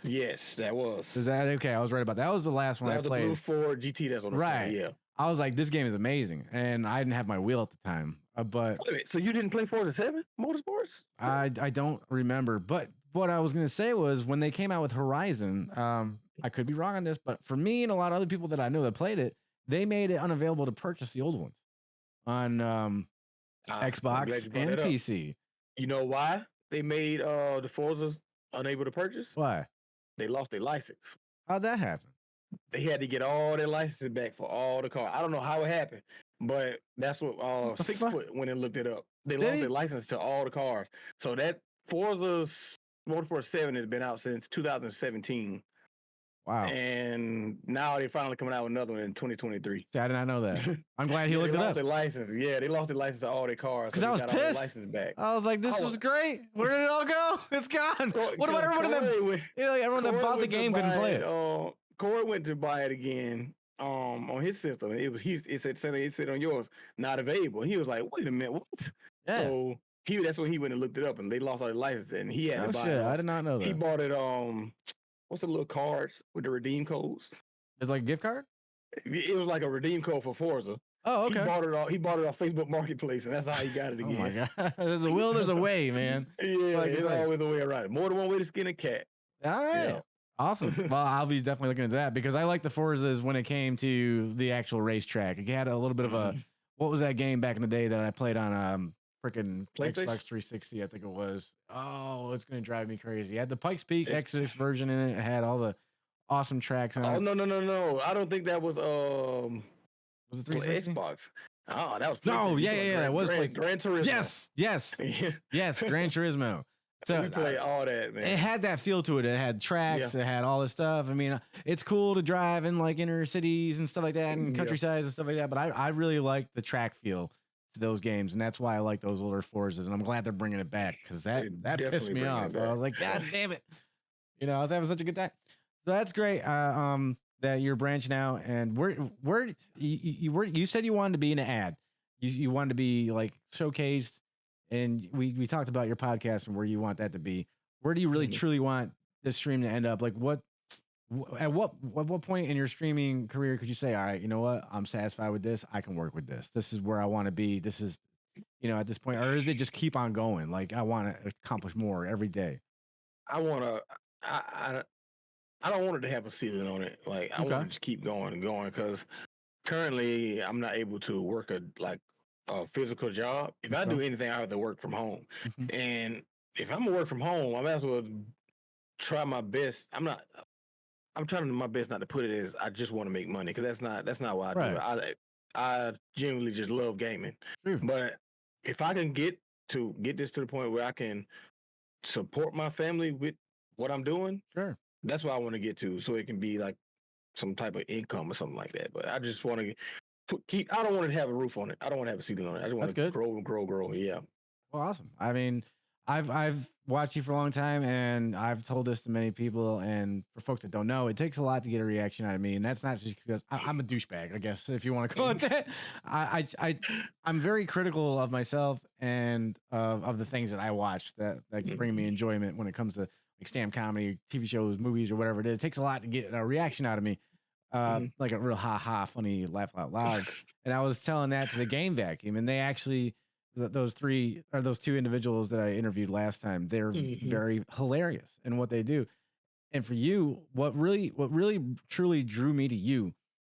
yes, that was. Is that, okay, I was right about that. That was the last one I played. The blue Ford GT that's on the front, yeah. I was like, this game is amazing. And I didn't have my wheel at the time. But wait a minute, so you didn't play Forza 7 Motorsports? I don't remember. But what I was going to say was when they came out with Horizon, I could be wrong on this, but for me and a lot of other people that I know that played it, they made it unavailable to purchase the old ones on Xbox and PC. You know why they made the Forzas unable to purchase? Why? They lost their license. How'd that happen? They had to get all their licenses back for all the cars. I don't know how it happened, but that's what 6 Foot went and looked it up. They lost their license to all the cars. So that Forza Motorsport 7 has been out since 2017. Wow. And now they're finally coming out with another one in 2023. See, I did not know that. I'm glad he looked it up. Their license. Yeah, they lost their license to all their cars. Because I was pissed. License back. I was like, this was great. Where did it all go? It's gone. What about everyone everyone that bought the game couldn't play it? Corey went to buy it again on his system. It said on yours, not available. He was like, wait a minute, what? Yeah. So that's when he went and looked it up, and they lost all their licenses, and he had to buy it. I did not know that. He bought it what's the little cards with the redeem codes? It's like a gift card? It was like a redeem code for Forza. Oh, okay. He bought it off Facebook Marketplace, and that's how he got it again. Oh my god! There's a will, there's a way, man. Yeah, it's always a way around it. More than one way to skin a cat. All right. Yeah. Awesome. Well, I'll be definitely looking at that because I like the Forzas when it came to the actual racetrack. It had a little bit of a, what was that game back in the day that I played on freaking Xbox 360, I think it was. Oh, it's going to drive me crazy. It had the Pikes Peak X6 version in it. It had all the awesome tracks on it. Oh, no. I don't think that was it 360? Xbox. Oh, that was No, yeah. That was Gran Turismo. Yes. Yes, Gran Turismo. So we played all that, man. It had that feel to it. It had tracks. It had all this stuff. I mean, it's cool to drive in like inner cities and stuff like that and countrysides and stuff like that. But I really like the track feel to those games, and that's why I like those older Forzas, and I'm glad they're bringing it back because that pissed Definitely me bringing off. it I back. was like, God damn it, I was having such a good time. So that's great. That you're branching out, and where you said you wanted to be in an ad, you wanted to be like showcased, and we talked about your podcast and where you want that to be. Where do you really truly want this stream to end up? Like at what point in your streaming career could you say, all right, you know what, I'm satisfied with this, I can work with this, this is where I want to be, this is at this point, or is it just keep on going, like I want to accomplish more every day? I want to. I don't want it to have a ceiling on it. Like I want Okay. to just keep going and going because currently I'm not able to work a physical job. If I do anything, I have to work from home. And if I'm gonna work from home, I might as well try my best. I'm trying to do my best not to put it as I just want to make money because that's not why I do it. I genuinely just love gaming. But if I can get this to the point where I can support my family with what I'm doing, that's what I want to get to, so it can be like some type of income or something like that. But I just want to keep. I don't want to have a roof on it. I don't want to have a ceiling on it. I just want to grow and grow. Yeah. Well, awesome. I mean, I've watched you for a long time, and I've told this to many people. And for folks that don't know, it takes a lot to get a reaction out of me, and that's not just because I'm a douchebag, I guess, if you want to call it that. I'm very critical of myself and of the things that I watch that bring me enjoyment when it comes to like stand-up comedy, TV shows, movies, or whatever it is. It takes a lot to get a reaction out of me, like a real funny, laugh out loud. And I was telling that to the Game Vacuum, and they actually. Those two individuals that I interviewed last time, they're very hilarious in what they do. And for you, what really truly drew me to you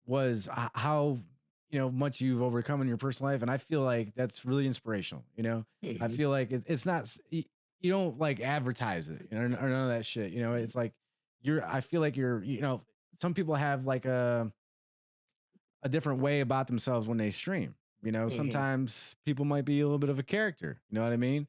was how much you've overcome in your personal life, and I feel like that's really inspirational. I feel like it's not, you don't like advertise it or none of that shit. It's like I feel like you're some people have like a different way about themselves when they stream. Sometimes people might be a little bit of a character, you know what I mean?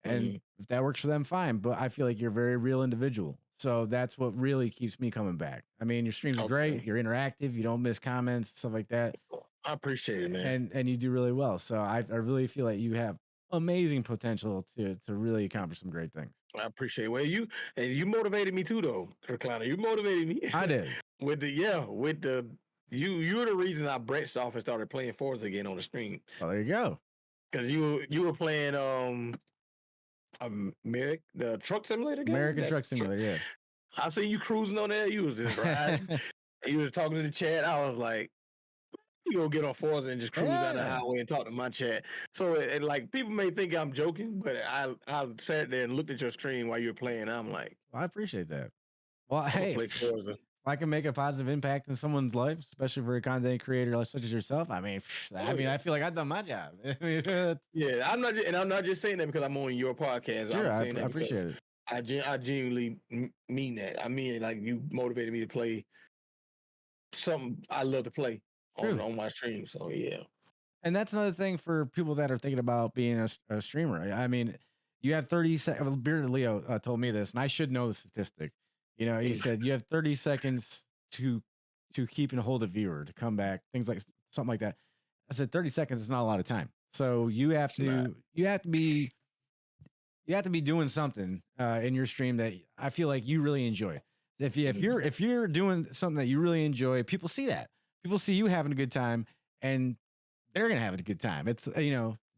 And if that works for them, fine. But I feel like you're a very real individual. So that's what really keeps me coming back. I mean, your streams are great. You're interactive. You don't miss comments, stuff like that. I appreciate it, man. And you do really well. So I really feel like you have amazing potential to really accomplish some great things. I appreciate it. Well, you motivated me too, though, Recliner. You motivated me. I did. with the you're the reason I branched off and started playing Forza again on the stream. Oh, there you go. Because you were playing the truck simulator game? American Truck Simulator, yeah. I seen you cruising on there. You was just riding. You was talking to the chat. I was like, you go get on Forza and just cruise down the highway and talk to my chat. So it like people may think I'm joking, but I sat there and looked at your stream while you were playing. I'm like, well, I appreciate that. Well, hey, play Forza. If I can make a positive impact in someone's life, especially for a content creator such as yourself, I mean, I feel like I've done my job. Yeah, I'm not just saying that because I'm on your podcast. Sure, I'm saying I appreciate it. I genuinely mean that. I mean, like you motivated me to play something I love to play on my stream. So yeah, and that's another thing for people that are thinking about being a streamer. I mean, you have 30 seconds. Bearded Leo told me this, and I should know the statistic. He said you have 30 seconds to keep and hold a viewer to come back, things like something like that. I said 30 seconds is not a lot of time, so you have to be doing something in your stream that I feel like you really enjoy. If you're doing something that you really enjoy, people see that. People see you having a good time, and they're gonna have a good time. It's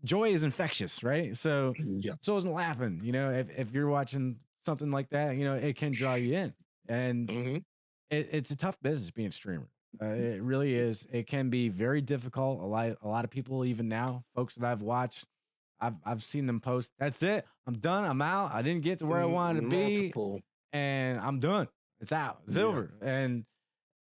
joy is infectious, right? So so isn't laughing. If you're watching something like that, it can draw you in, and it's a tough business being a streamer. It really is. It can be very difficult. A lot of people, even now, folks that I've watched, I've seen them post, that's it, I'm done, I'm out, I didn't get to where I wanted to be, and I'm done. It's out. It's over. And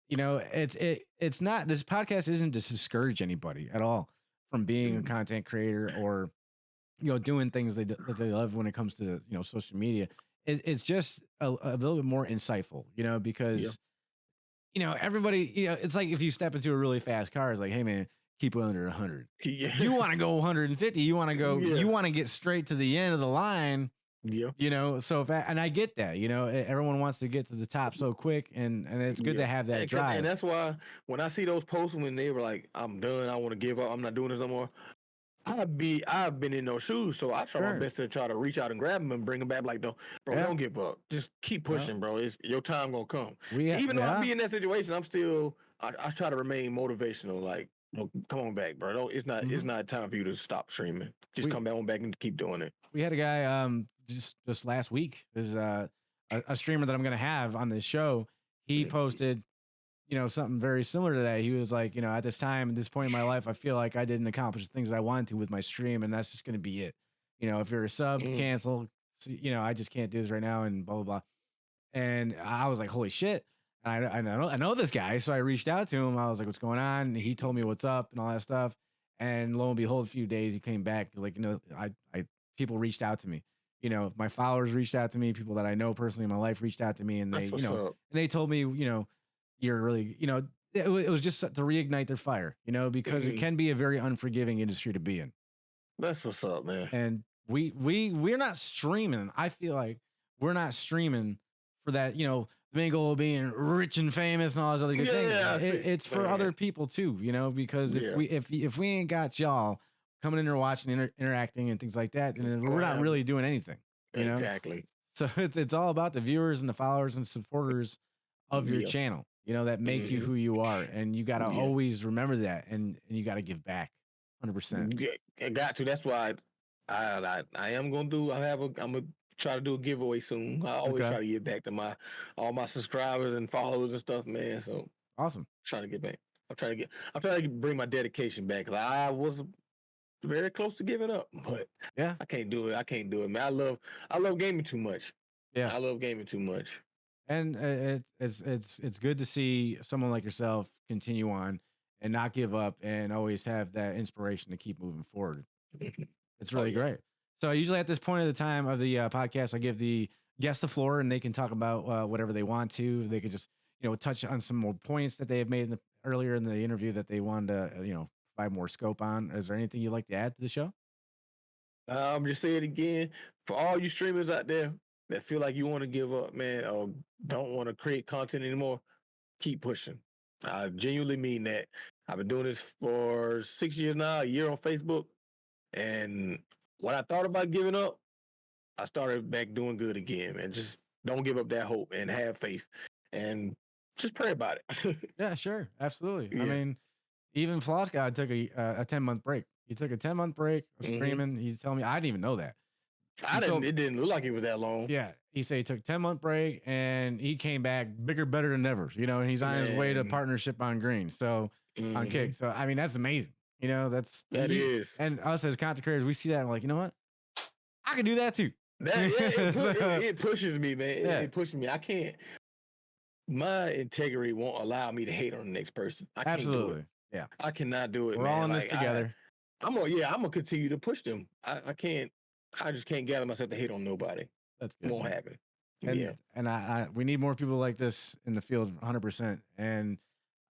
it's not, this podcast isn't to discourage anybody at all from being a content creator or doing things that they love when it comes to social media. It's just a little bit more insightful, because everybody, it's like if you step into a really fast car, it's like, hey man, keep it under 100. You want to go 150. You want to go. You want to get straight to the end of the line. Yeah. So and I get that. Everyone wants to get to the top so quick, and it's good to have that drive. And that's why when I see those posts when they were like, "I'm done. I want to give up. I'm not doing this no more." I've been in those shoes, so I try my Sure. best to try to reach out and grab them and bring them back. Like, bro, Yeah. don't give up. Just keep pushing, bro. It's your time gonna come. We Even though I yeah. be in that situation, I'm still I try to remain motivational. Like, come on back, bro. It's not time for you to stop streaming. Just come back and keep doing it. We had a guy just last week is a streamer that I'm gonna have on this show. He posted, something very similar to that. He was like, at this time, at this point in my life, I feel like I didn't accomplish the things that I wanted to with my stream, and that's just gonna be it. If you're a sub, cancel. I just can't do this right now, and blah blah blah. And I was like, holy shit. I know this guy, so I reached out to him. I was like, what's going on? And he told me what's up and all that stuff. And lo and behold, a few days he came back. Like, I people reached out to me. My followers reached out to me. People that I know personally in my life reached out to me, and they, and they told me, you're really, it was just to reignite their fire, because it can be a very unforgiving industry to be in. That's what's up, man. And we're not streaming. I feel like we're not streaming for that, the main goal of being rich and famous and all those other good things. It's for other people too, because if we ain't got y'all coming in there watching, interacting and things like that, then we're not really doing anything. Exactly. So it's all about the viewers and the followers and supporters of your channel, that make you who you are, and you got to always remember that, and you got to give back 100%. I got to. That's why I am gonna do. I'm gonna try to do a giveaway soon. I always try to get back to all my subscribers and followers and stuff, man. So awesome. Trying to get back. I'm trying to bring my dedication back. I was very close to giving up, but I can't do it, man. I love gaming too much. Yeah, I love gaming too much. And it's good to see someone like yourself continue on and not give up, and always have that inspiration to keep moving forward. It's really great. So usually at this point of the time of the podcast, I give the guest the floor, and they can talk about whatever they want to. They could just touch on some more points that they have made earlier in the interview that they wanted to provide more scope on. Is there anything you'd like to add to the show? Just say it again for all you streamers out there that feel like you want to give up, man, or don't want to create content anymore. Keep pushing. I genuinely mean that. I've been doing this for 6 years now, a year on Facebook, and when I thought about giving up, I started back doing good again, man. Just don't give up that hope and have faith, and just pray about it. Yeah, sure, absolutely. I mean, even Floss God took a 10-month break. He took a 10-month break of streaming. He's telling me, I didn't even know that. It didn't look like it was that long. Yeah, he said he took a 10-month break, and he came back bigger, better than ever. And he's on his way to partnership on Green. So on Kick. So I mean, that's amazing. That is. And us as content creators, we see that and we're like, you know what? I can do that too. It pushes me, man. It pushes me. I can't. My integrity won't allow me to hate on the next person. I can't do it. Yeah. I cannot do it. We're all in this together. I'm gonna continue to push them. I can't. I just can't gather myself to hate on nobody. That's good. It won't happen. And we need more people like this in the field, 100%. And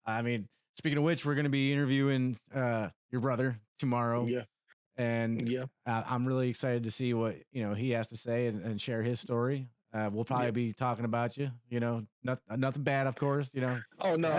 I mean, speaking of which, we're going to be interviewing your brother tomorrow. Yeah. And I'm really excited to see what he has to say and share his story. We'll probably be talking about you. Nothing bad, of course. Oh no.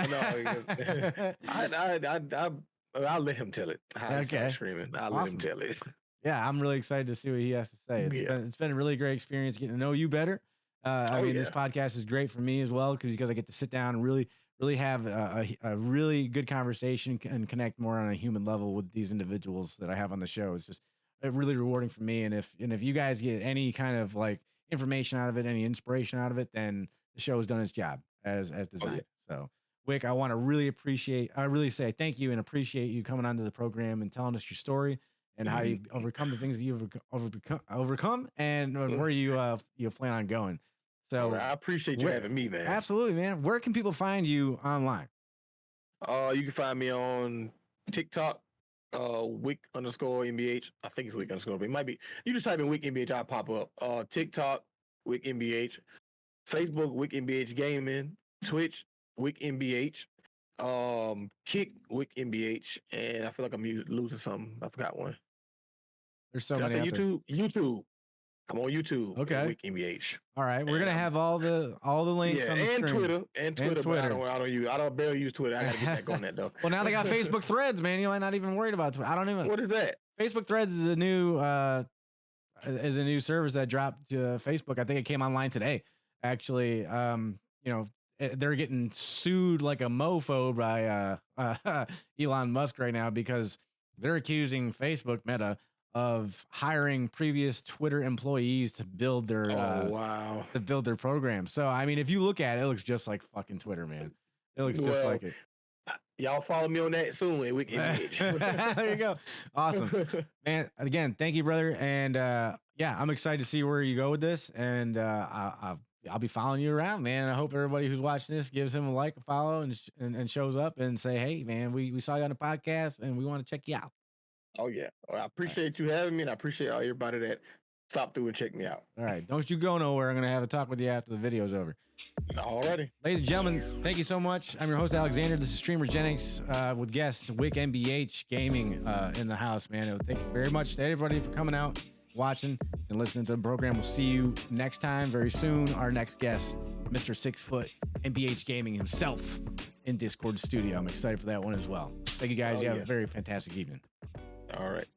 I'll let him tell it. Okay. Screaming. I'll let him tell it. Yeah, I'm really excited to see what he has to say. It's been a really great experience getting to know you better. I mean, this podcast is great for me as well because I get to sit down and really have a really good conversation and connect more on a human level with these individuals that I have on the show. It's just really rewarding for me. And if you guys get any kind of like information out of it, any inspiration out of it, then the show has done its job as designed. So, Wick, I want to really say thank you and appreciate you coming onto the program and telling us your story and how you've overcome the things that you've overcome and where you plan on going. So I appreciate you having me, man. Absolutely, man. Where can people find you online? You can find me on TikTok, Wick _NBH. I think it's Wick _NBH. It might be. You just type in Wick NBH, I'll pop up. TikTok, Wick NBH. Facebook, Wick NBH Gaming. Twitch, Wick NBH. Kick, Wick NBH. And I feel like I'm losing something. I forgot one. There's so many. YouTube. I'm on YouTube. Okay. Wick NBH. All right, we're gonna have all the links on the screen. And Twitter. But I don't barely use Twitter. I gotta get back on that though. Well, now they got Facebook Threads, man. You might not even worried about Twitter. I don't even. What is that? Facebook Threads is a new service that dropped to Facebook. I think it came online today. Actually, they're getting sued like a mofo by Elon Musk right now because they're accusing Facebook Meta of hiring previous Twitter employees to build their program. So I mean, if you look at it, it looks just like fucking Twitter, man. It looks just like it. Y'all follow me on that soon at Wick NBH. There you go. Awesome, man. Again, thank you, brother. And I'm excited to see where you go with this. And I'll be following you around, man. I hope everybody who's watching this gives him a like, a follow, and shows up and say, hey, man, we saw you on the podcast and we want to check you out. Oh yeah, well, I appreciate you having me, and I appreciate everybody that stopped through and checked me out. All right, don't you go nowhere. I'm gonna have a talk with you after the video's over. Alrighty. Ladies and gentlemen, thank you so much. I'm your host, Alexander. This is StreamerGenics with guest Wick NBH Gaming in the house, man. Thank you very much to everybody for coming out, watching, and listening to the program. We'll see you next time, very soon. Our next guest, Mr. 6 Foot NBH Gaming himself in Discord studio. I'm excited for that one as well. Thank you guys. You have a very fantastic evening. All right.